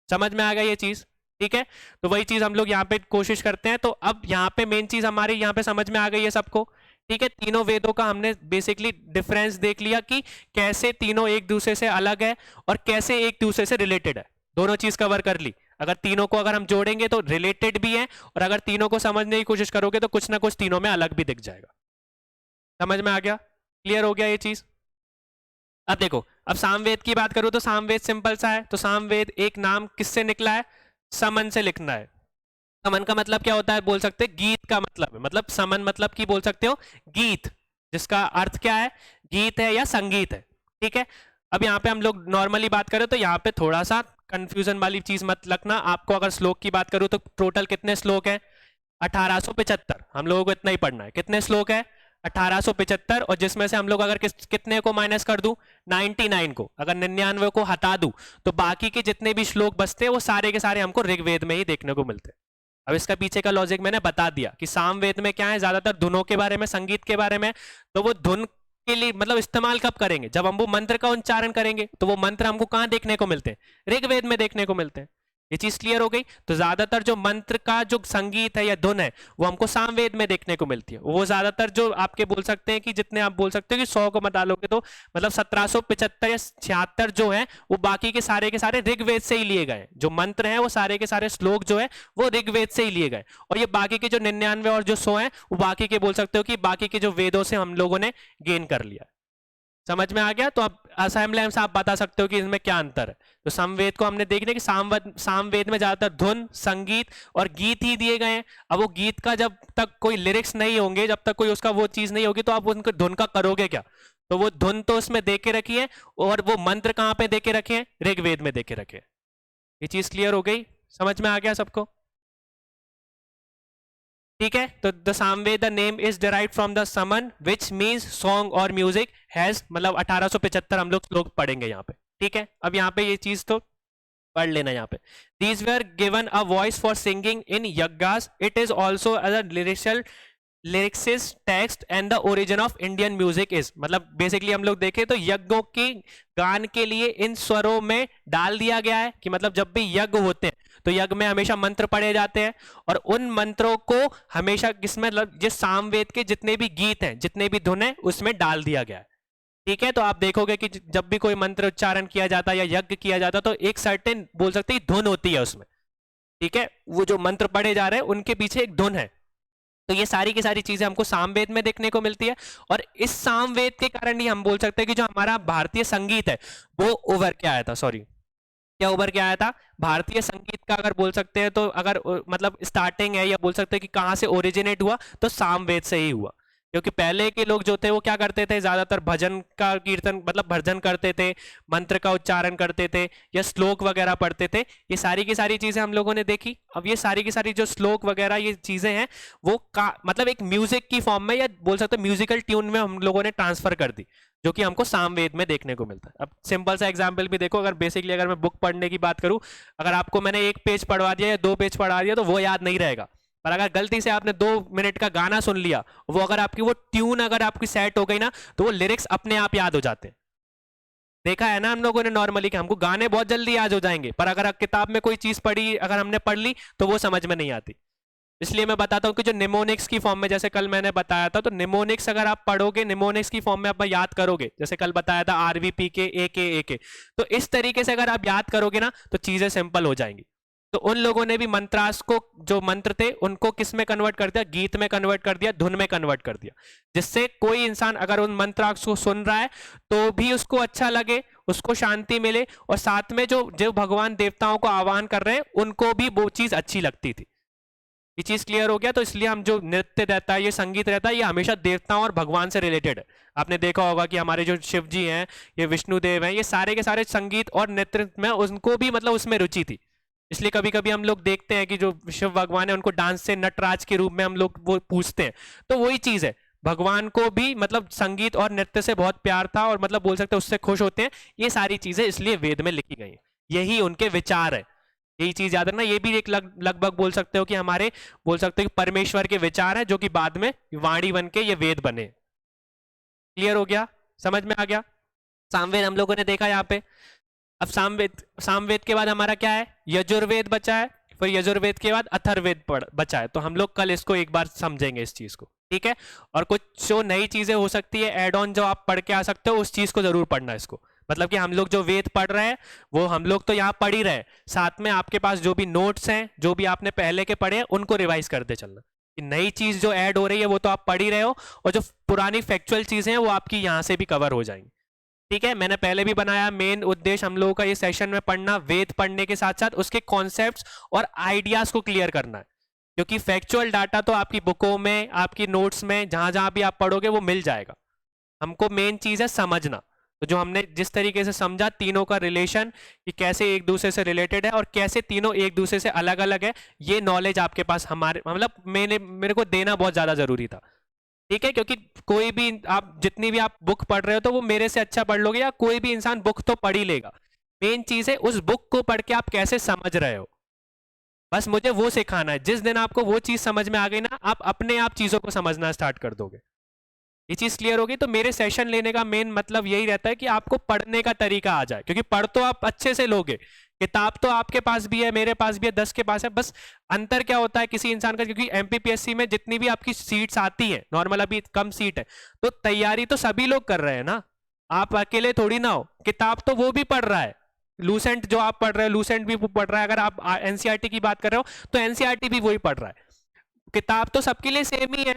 समझ में आ गया ये चीज? ठीक है, तो वही चीज हम लोग यहाँ पे कोशिश करते हैं। तो अब यहाँ पे मेन चीज हमारी यहाँ पे समझ में आ गई है सबको। ठीक है, तीनों वेदों का हमने बेसिकली डिफरेंस देख लिया कि कैसे तीनों एक दूसरे से अलग है और कैसे एक दूसरे से रिलेटेड है, दोनों चीज कवर कर ली। अगर तीनों को अगर हम जोड़ेंगे तो रिलेटेड भी है, और अगर तीनों को समझने की कोशिश करोगे तो कुछ ना कुछ तीनों में अलग भी दिख जाएगा। समझ में आ गया? क्लियर हो गया ये चीज? अब देखो, अब सामवेद की बात करूं तो सामवेद सिंपल सा है, तो सामवेद एक नाम किससे निकला है? समन से लिखना है। समन का मतलब क्या होता है? बोल सकते हैं गीत का मतलब है, मतलब समन मतलब की बोल सकते हो गीत, जिसका अर्थ क्या है? गीत है या संगीत है। ठीक है, अब यहाँ पे हम लोग नॉर्मली बात करें तो यहाँ पे थोड़ा सा कंफ्यूजन वाली चीज मत रखना। आपको अगर श्लोक की बात करूं तो टोटल कितने श्लोक हैं? 1875। हम लोगों को इतना ही पढ़ना है। कितने श्लोक है? 1875। और जिसमें से हम लोग अगर कितने को माइनस कर दूं? 99 को। अगर 99 को हटा दूं तो बाकी के जितने भी श्लोक बचते हैं वो सारे के सारे हमको ऋग्वेद में ही देखने को मिलते हैं। अब इसका पीछे का लॉजिक मैंने बता दिया कि सामवेद में क्या है, ज्यादातर धुनों के बारे में, संगीत के बारे में। तो वो धुन के लिए मतलब इस्तेमाल कब करेंगे? जब हम वो मंत्र का उच्चारण करेंगे। तो वो मंत्र हमको कहां देखने को मिलते हैं? ऋग्वेद में देखने को मिलते हैं। ये चीज क्लियर हो गई? तो ज्यादातर जो मंत्र का जो संगीत है या धुन है वो हमको सामवेद में देखने को मिलती है। वो ज्यादातर जो आपके बोल सकते हैं कि जितने आप बोल सकते हो कि 100 को मत डालोगे तो मतलब 1775 या 76 जो है वो बाकी के सारे ऋग्वेद से ही लिए गए। जो मंत्र हैं वो सारे के सारे श्लोक जो है वो ऋग्वेद से ही लिए गए। और ये बाकी के जो 99 और जो 100 है वो बाकी के बोल सकते हो कि बाकी के जो वेदों से हम लोगों ने गेन कर लिया। समझ में आ गया? तो अब असेंबली से आप बता सकते हो कि इसमें क्या अंतर है। तो सामवेद को हमने देखने कि सामवेद में ज्यादातर धुन, संगीत और गीत ही दिए गए हैं। अब वो गीत का जब तक कोई लिरिक्स नहीं होंगे, जब तक कोई उसका वो चीज नहीं होगी, तो आप उनको धुन का करोगे क्या? तो वो धुन तो उसमें दे के रखी है, और वो मंत्र कहाँ पे दे के रखे हैं? ऋग्वेद में दे के रखे हैं। ये चीज क्लियर हो गई? समझ में आ गया सबको? ठीक है, तो the Samaveda the name is derived from the saman which means song और म्यूजिक हैज, मतलब 1875 हम लोग श्लोक पढ़ेंगे यहाँ पे। ठीक है, अब यहाँ पे ये चीज तो पढ़ लेना यहाँ पे। These were given a voice for singing in yajnas, it is also as lyrical lyrics is text and the origin of Indian music is, मतलब बेसिकली हम लोग देखें तो यज्ञों की गान के लिए इन स्वरों में डाल दिया गया है कि मतलब जब भी यज्ञ होते हैं तो यज्ञ में हमेशा मंत्र पढ़े जाते हैं, और उन मंत्रों को हमेशा किसमें, मतलब जिस सामवेद के जितने भी गीत हैं, जितने भी धुन है, उसमें डाल दिया गया है। ठीक है, तो आप देखोगे कि जब भी कोई मंत्र उच्चारण किया जाता है या यज्ञ किया जाता है तो एक सर्टेन बोल सकते हैं धुन होती है उसमें। ठीक है, वो जो मंत्र पढ़े जा रहे हैं उनके पीछे एक धुन है। तो ये सारी की सारी चीजें हमको सामवेद में देखने को मिलती है, और इस सामवेद के कारण ही हम बोल सकते हैं कि जो हमारा भारतीय संगीत है वो उभर के आया था। सॉरी, क्या उभर के आया था? भारतीय संगीत का अगर बोल सकते हैं तो अगर मतलब स्टार्टिंग है या बोल सकते हैं कि कहाँ से ओरिजिनेट हुआ, तो सामवेद से ही हुआ। क्योंकि पहले के लोग जो थे वो क्या करते थे? ज्यादातर भजन का कीर्तन, मतलब भजन करते थे, मंत्र का उच्चारण करते थे या श्लोक वगैरह पढ़ते थे। ये सारी की सारी चीजें हम लोगों ने देखी। अब ये सारी की सारी जो श्लोक वगैरह ये चीजें हैं वो मतलब एक म्यूजिक की फॉर्म में या बोल सकते हो म्यूजिकल ट्यून में हम लोगों ने ट्रांसफर कर दी, जो कि हमको सामवेद में देखने को मिलता है। अब सिंपल सा एग्जांपल भी देखो, अगर बेसिकली अगर मैं बुक पढ़ने की बात करूं, अगर आपको मैंने 1 पेज पढ़वा दिया या 2 पेज पढ़ा दिया तो वो याद नहीं रहेगा, पर अगर गलती से आपने 2 मिनट का गाना सुन लिया, वो अगर आपकी वो ट्यून अगर आपकी सेट हो गई ना, तो वो लिरिक्स अपने आप याद हो जाते हैं। देखा है ना हम लोगों ने नॉर्मली कि हमको गाने बहुत जल्दी याद हो जाएंगे, पर अगर किताब में कोई चीज पढ़ी, अगर हमने पढ़ ली तो वो समझ में नहीं आती। इसलिए मैं बताता हूँ कि जो निमोनिक्स की फॉर्म में, जैसे कल मैंने बताया था, तो निमोनिक्स अगर आप पढ़ोगे, निमोनिक्स की फॉर्म में आप याद करोगे, जैसे कल बताया था आरवीपी के ए के, तो इस तरीके से अगर आप याद करोगे ना तो चीजें सिंपल हो जाएंगी। तो उन लोगों ने भी मंत्रास को, जो मंत्र थे उनको किस में कन्वर्ट कर दिया? गीत में कन्वर्ट कर दिया, धुन में कन्वर्ट कर दिया, जिससे कोई इंसान अगर उन मंत्रास को सुन रहा है तो भी उसको अच्छा लगे, उसको शांति मिले, और साथ में जो जो भगवान देवताओं को आह्वान कर रहे हैं उनको भी वो चीज अच्छी लगती थी। ये चीज क्लियर हो गया? तो इसलिए हम जो नृत्य रहता है, ये संगीत रहता है, ये हमेशा देवताओं और भगवान से रिलेटेड है। आपने देखा होगा कि हमारे जो शिव जी हैं, ये विष्णुदेव हैं, ये सारे के सारे संगीत और नृत्य में उनको भी मतलब उसमें रुचि थी। इसलिए कभी कभी हम लोग देखते हैं कि जो शिव भगवान है उनको डांस से नटराज के रूप में हम लोग वो पूछते हैं। तो वही चीज है, भगवान को भी मतलब संगीत और नृत्य से बहुत प्यार था, और मतलब बोल सकते हैं उससे खुश होते हैं। ये सारी चीजें इसलिए वेद में लिखी गई हैं, यही उनके विचार है। यही चीज याद रखना। ये भी एक लगभग बोल सकते हो कि हमारे बोल सकते हो कि परमेश्वर के विचार है, जो कि बाद में वाणी बन के ये वेद बने। क्लियर हो गया? समझ में आ गया? सामवेद हम लोगों ने देखा यहाँ पे। अब सामवेद के बाद हमारा क्या है? यजुर्वेद बचा है, फिर यजुर्वेद के बाद अथर्ववेद बचा है। तो हम लोग कल इसको एक बार समझेंगे इस चीज को, ठीक है? और कुछ जो नई चीजें हो सकती है एड ऑन, जो आप पढ़ के आ सकते हो, उस चीज को जरूर पढ़ना इसको। मतलब कि हम लोग जो वेद पढ़ रहे हैं वो हम लोग तो यहाँ पढ़ ही रहे हैं, साथ में आपके पास जो भी नोट्स हैं, जो भी आपने पहले के पढ़े हैं, उनको रिवाइज करते चलना। कि नई चीज जो ऐड हो रही है वो तो आप पढ़ ही रहे हो, और जो पुरानी फैक्चुअल चीजें हैं वो आपकी यहाँ से भी कवर हो जाएंगी। ठीक है, मैंने पहले भी बनाया, मेन उद्देश्य हम लोगों का ये सेशन में पढ़ना, वेद पढ़ने के साथ साथ उसके कॉन्सेप्ट्स और आइडियाज को क्लियर करना है, क्योंकि फैक्चुअल डाटा तो आपकी बुकों में, आपकी नोट्स में, जहां जहां भी आप पढ़ोगे वो मिल जाएगा। हमको मेन चीज है समझना। तो जो हमने जिस तरीके से समझा तीनों का रिलेशन, कि कैसे एक दूसरे से रिलेटेड है और कैसे तीनों एक दूसरे से अलग अलग है, ये नॉलेज आपके पास हमारे मतलब मेरे को देना बहुत ज्यादा जरूरी था। ठीक है, क्योंकि कोई भी आप जितनी भी आप बुक पढ़ रहे हो तो वो मेरे से अच्छा पढ़ लोगे, या कोई भी इंसान बुक तो पढ़ ही लेगा। मेन चीज है उस बुक को पढ़ के आप कैसे समझ रहे हो, बस मुझे वो सिखाना है। जिस दिन आपको वो चीज समझ में आ गई ना, आप अपने आप चीजों को समझना स्टार्ट कर दोगे। ये चीज क्लियर होगी। तो मेरे सेशन लेने का मेन मतलब यही रहता है कि आपको पढ़ने का तरीका आ जाए, क्योंकि पढ़ तो आप अच्छे से लोगे, किताब तो आपके पास भी है, मेरे पास भी है, 10 के पास है, बस अंतर क्या होता है किसी इंसान का, क्योंकि एमपीपीएससी में जितनी भी आपकी सीट्स आती है, नॉर्मल अभी कम सीट है, तो तैयारी तो सभी लोग कर रहे हैं ना, आप अकेले थोड़ी ना हो। किताब तो वो भी पढ़ रहा है, लूसेंट जो आप पढ़ रहे हो लूसेंट भी पढ़ रहा है, अगर आप एनसीईआरटी की बात कर रहे हो तो एनसीईआरटी भी वही पढ़ रहा है। किताब तो सबके लिए सेम ही है,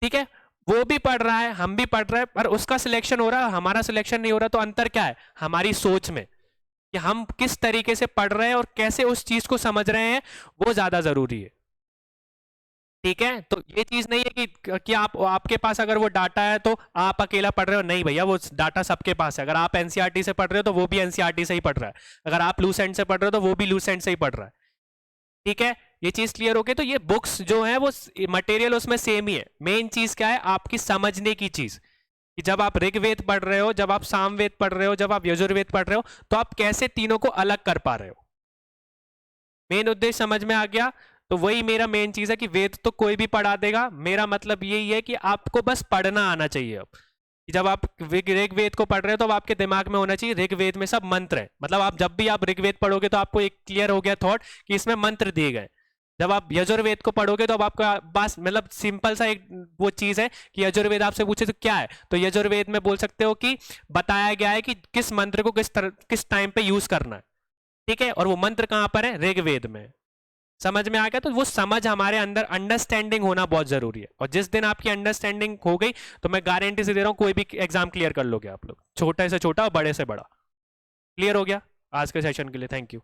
ठीक है, वो भी पढ़ रहा है, हम भी पढ़ रहे हैं, पर उसका सिलेक्शन हो रहा है, हमारा सिलेक्शन नहीं हो रहा। तो अंतर क्या है, हमारी सोच में, कि हम किस तरीके से पढ़ रहे हैं और कैसे उस चीज को समझ रहे हैं, वो ज्यादा जरूरी है। ठीक है, तो ये चीज नहीं है कि आप आपके पास अगर वो डाटा है तो आप अकेला पढ़ रहे हो, नहीं भैया, वो डाटा सबके पास है। अगर आप एनसीईआरटी से पढ़ रहे हो तो वो भी एनसीईआरटी से ही पढ़ रहा है, अगर आप लूसेंट से पढ़ रहे हो तो वो भी लूसेंट से ही पढ़ रहा है। ठीक है, ये चीज क्लियर हो गई। तो ये बुक्स जो है वो मटेरियल उसमें सेम ही है, मेन चीज क्या है, आपकी समझने की चीज, कि जब आप ऋग्वेद पढ़ रहे हो, जब आप सामवेद पढ़ रहे हो, जब आप यजुर्वेद पढ़ रहे हो, तो आप कैसे तीनों को अलग कर पा रहे हो। मेन उद्देश्य समझ में आ गया। तो वही मेरा मेन चीज है कि वेद तो कोई भी पढ़ा देगा, मेरा मतलब यही है कि आपको बस पढ़ना आना चाहिए। अब कि जब आप ऋग्वेद को पढ़ रहे हो तो अब आपके दिमाग में होना चाहिए ऋग्वेद में सब मंत्र हैं, मतलब आप जब भी आप ऋग्वेद पढ़ोगे तो आपको एक क्लियर हो गया थॉट कि इसमें मंत्र दिए गए। जब आप यजुर्वेद को पढ़ोगे तो अब आपका बस मतलब सिंपल सा एक वो चीज है कि यजुर्वेद आपसे पूछे तो क्या है, तो यजुर्वेद में बोल सकते हो कि बताया गया है कि किस मंत्र को किस टाइम पे यूज करना है। ठीक है, और वो मंत्र कहां पर है, ऋग्वेद में। समझ में आ गया। तो वो समझ हमारे अंदर, अंडरस्टैंडिंग होना बहुत जरूरी है, और जिस दिन आपकी अंडरस्टैंडिंग हो गई तो मैं गारंटी से दे रहा हूं कोई भी एग्जाम क्लियर कर लोगे आप लोग, छोटे से छोटा और बड़े से बड़ा। क्लियर हो गया आज के सेशन के लिए, थैंक यू।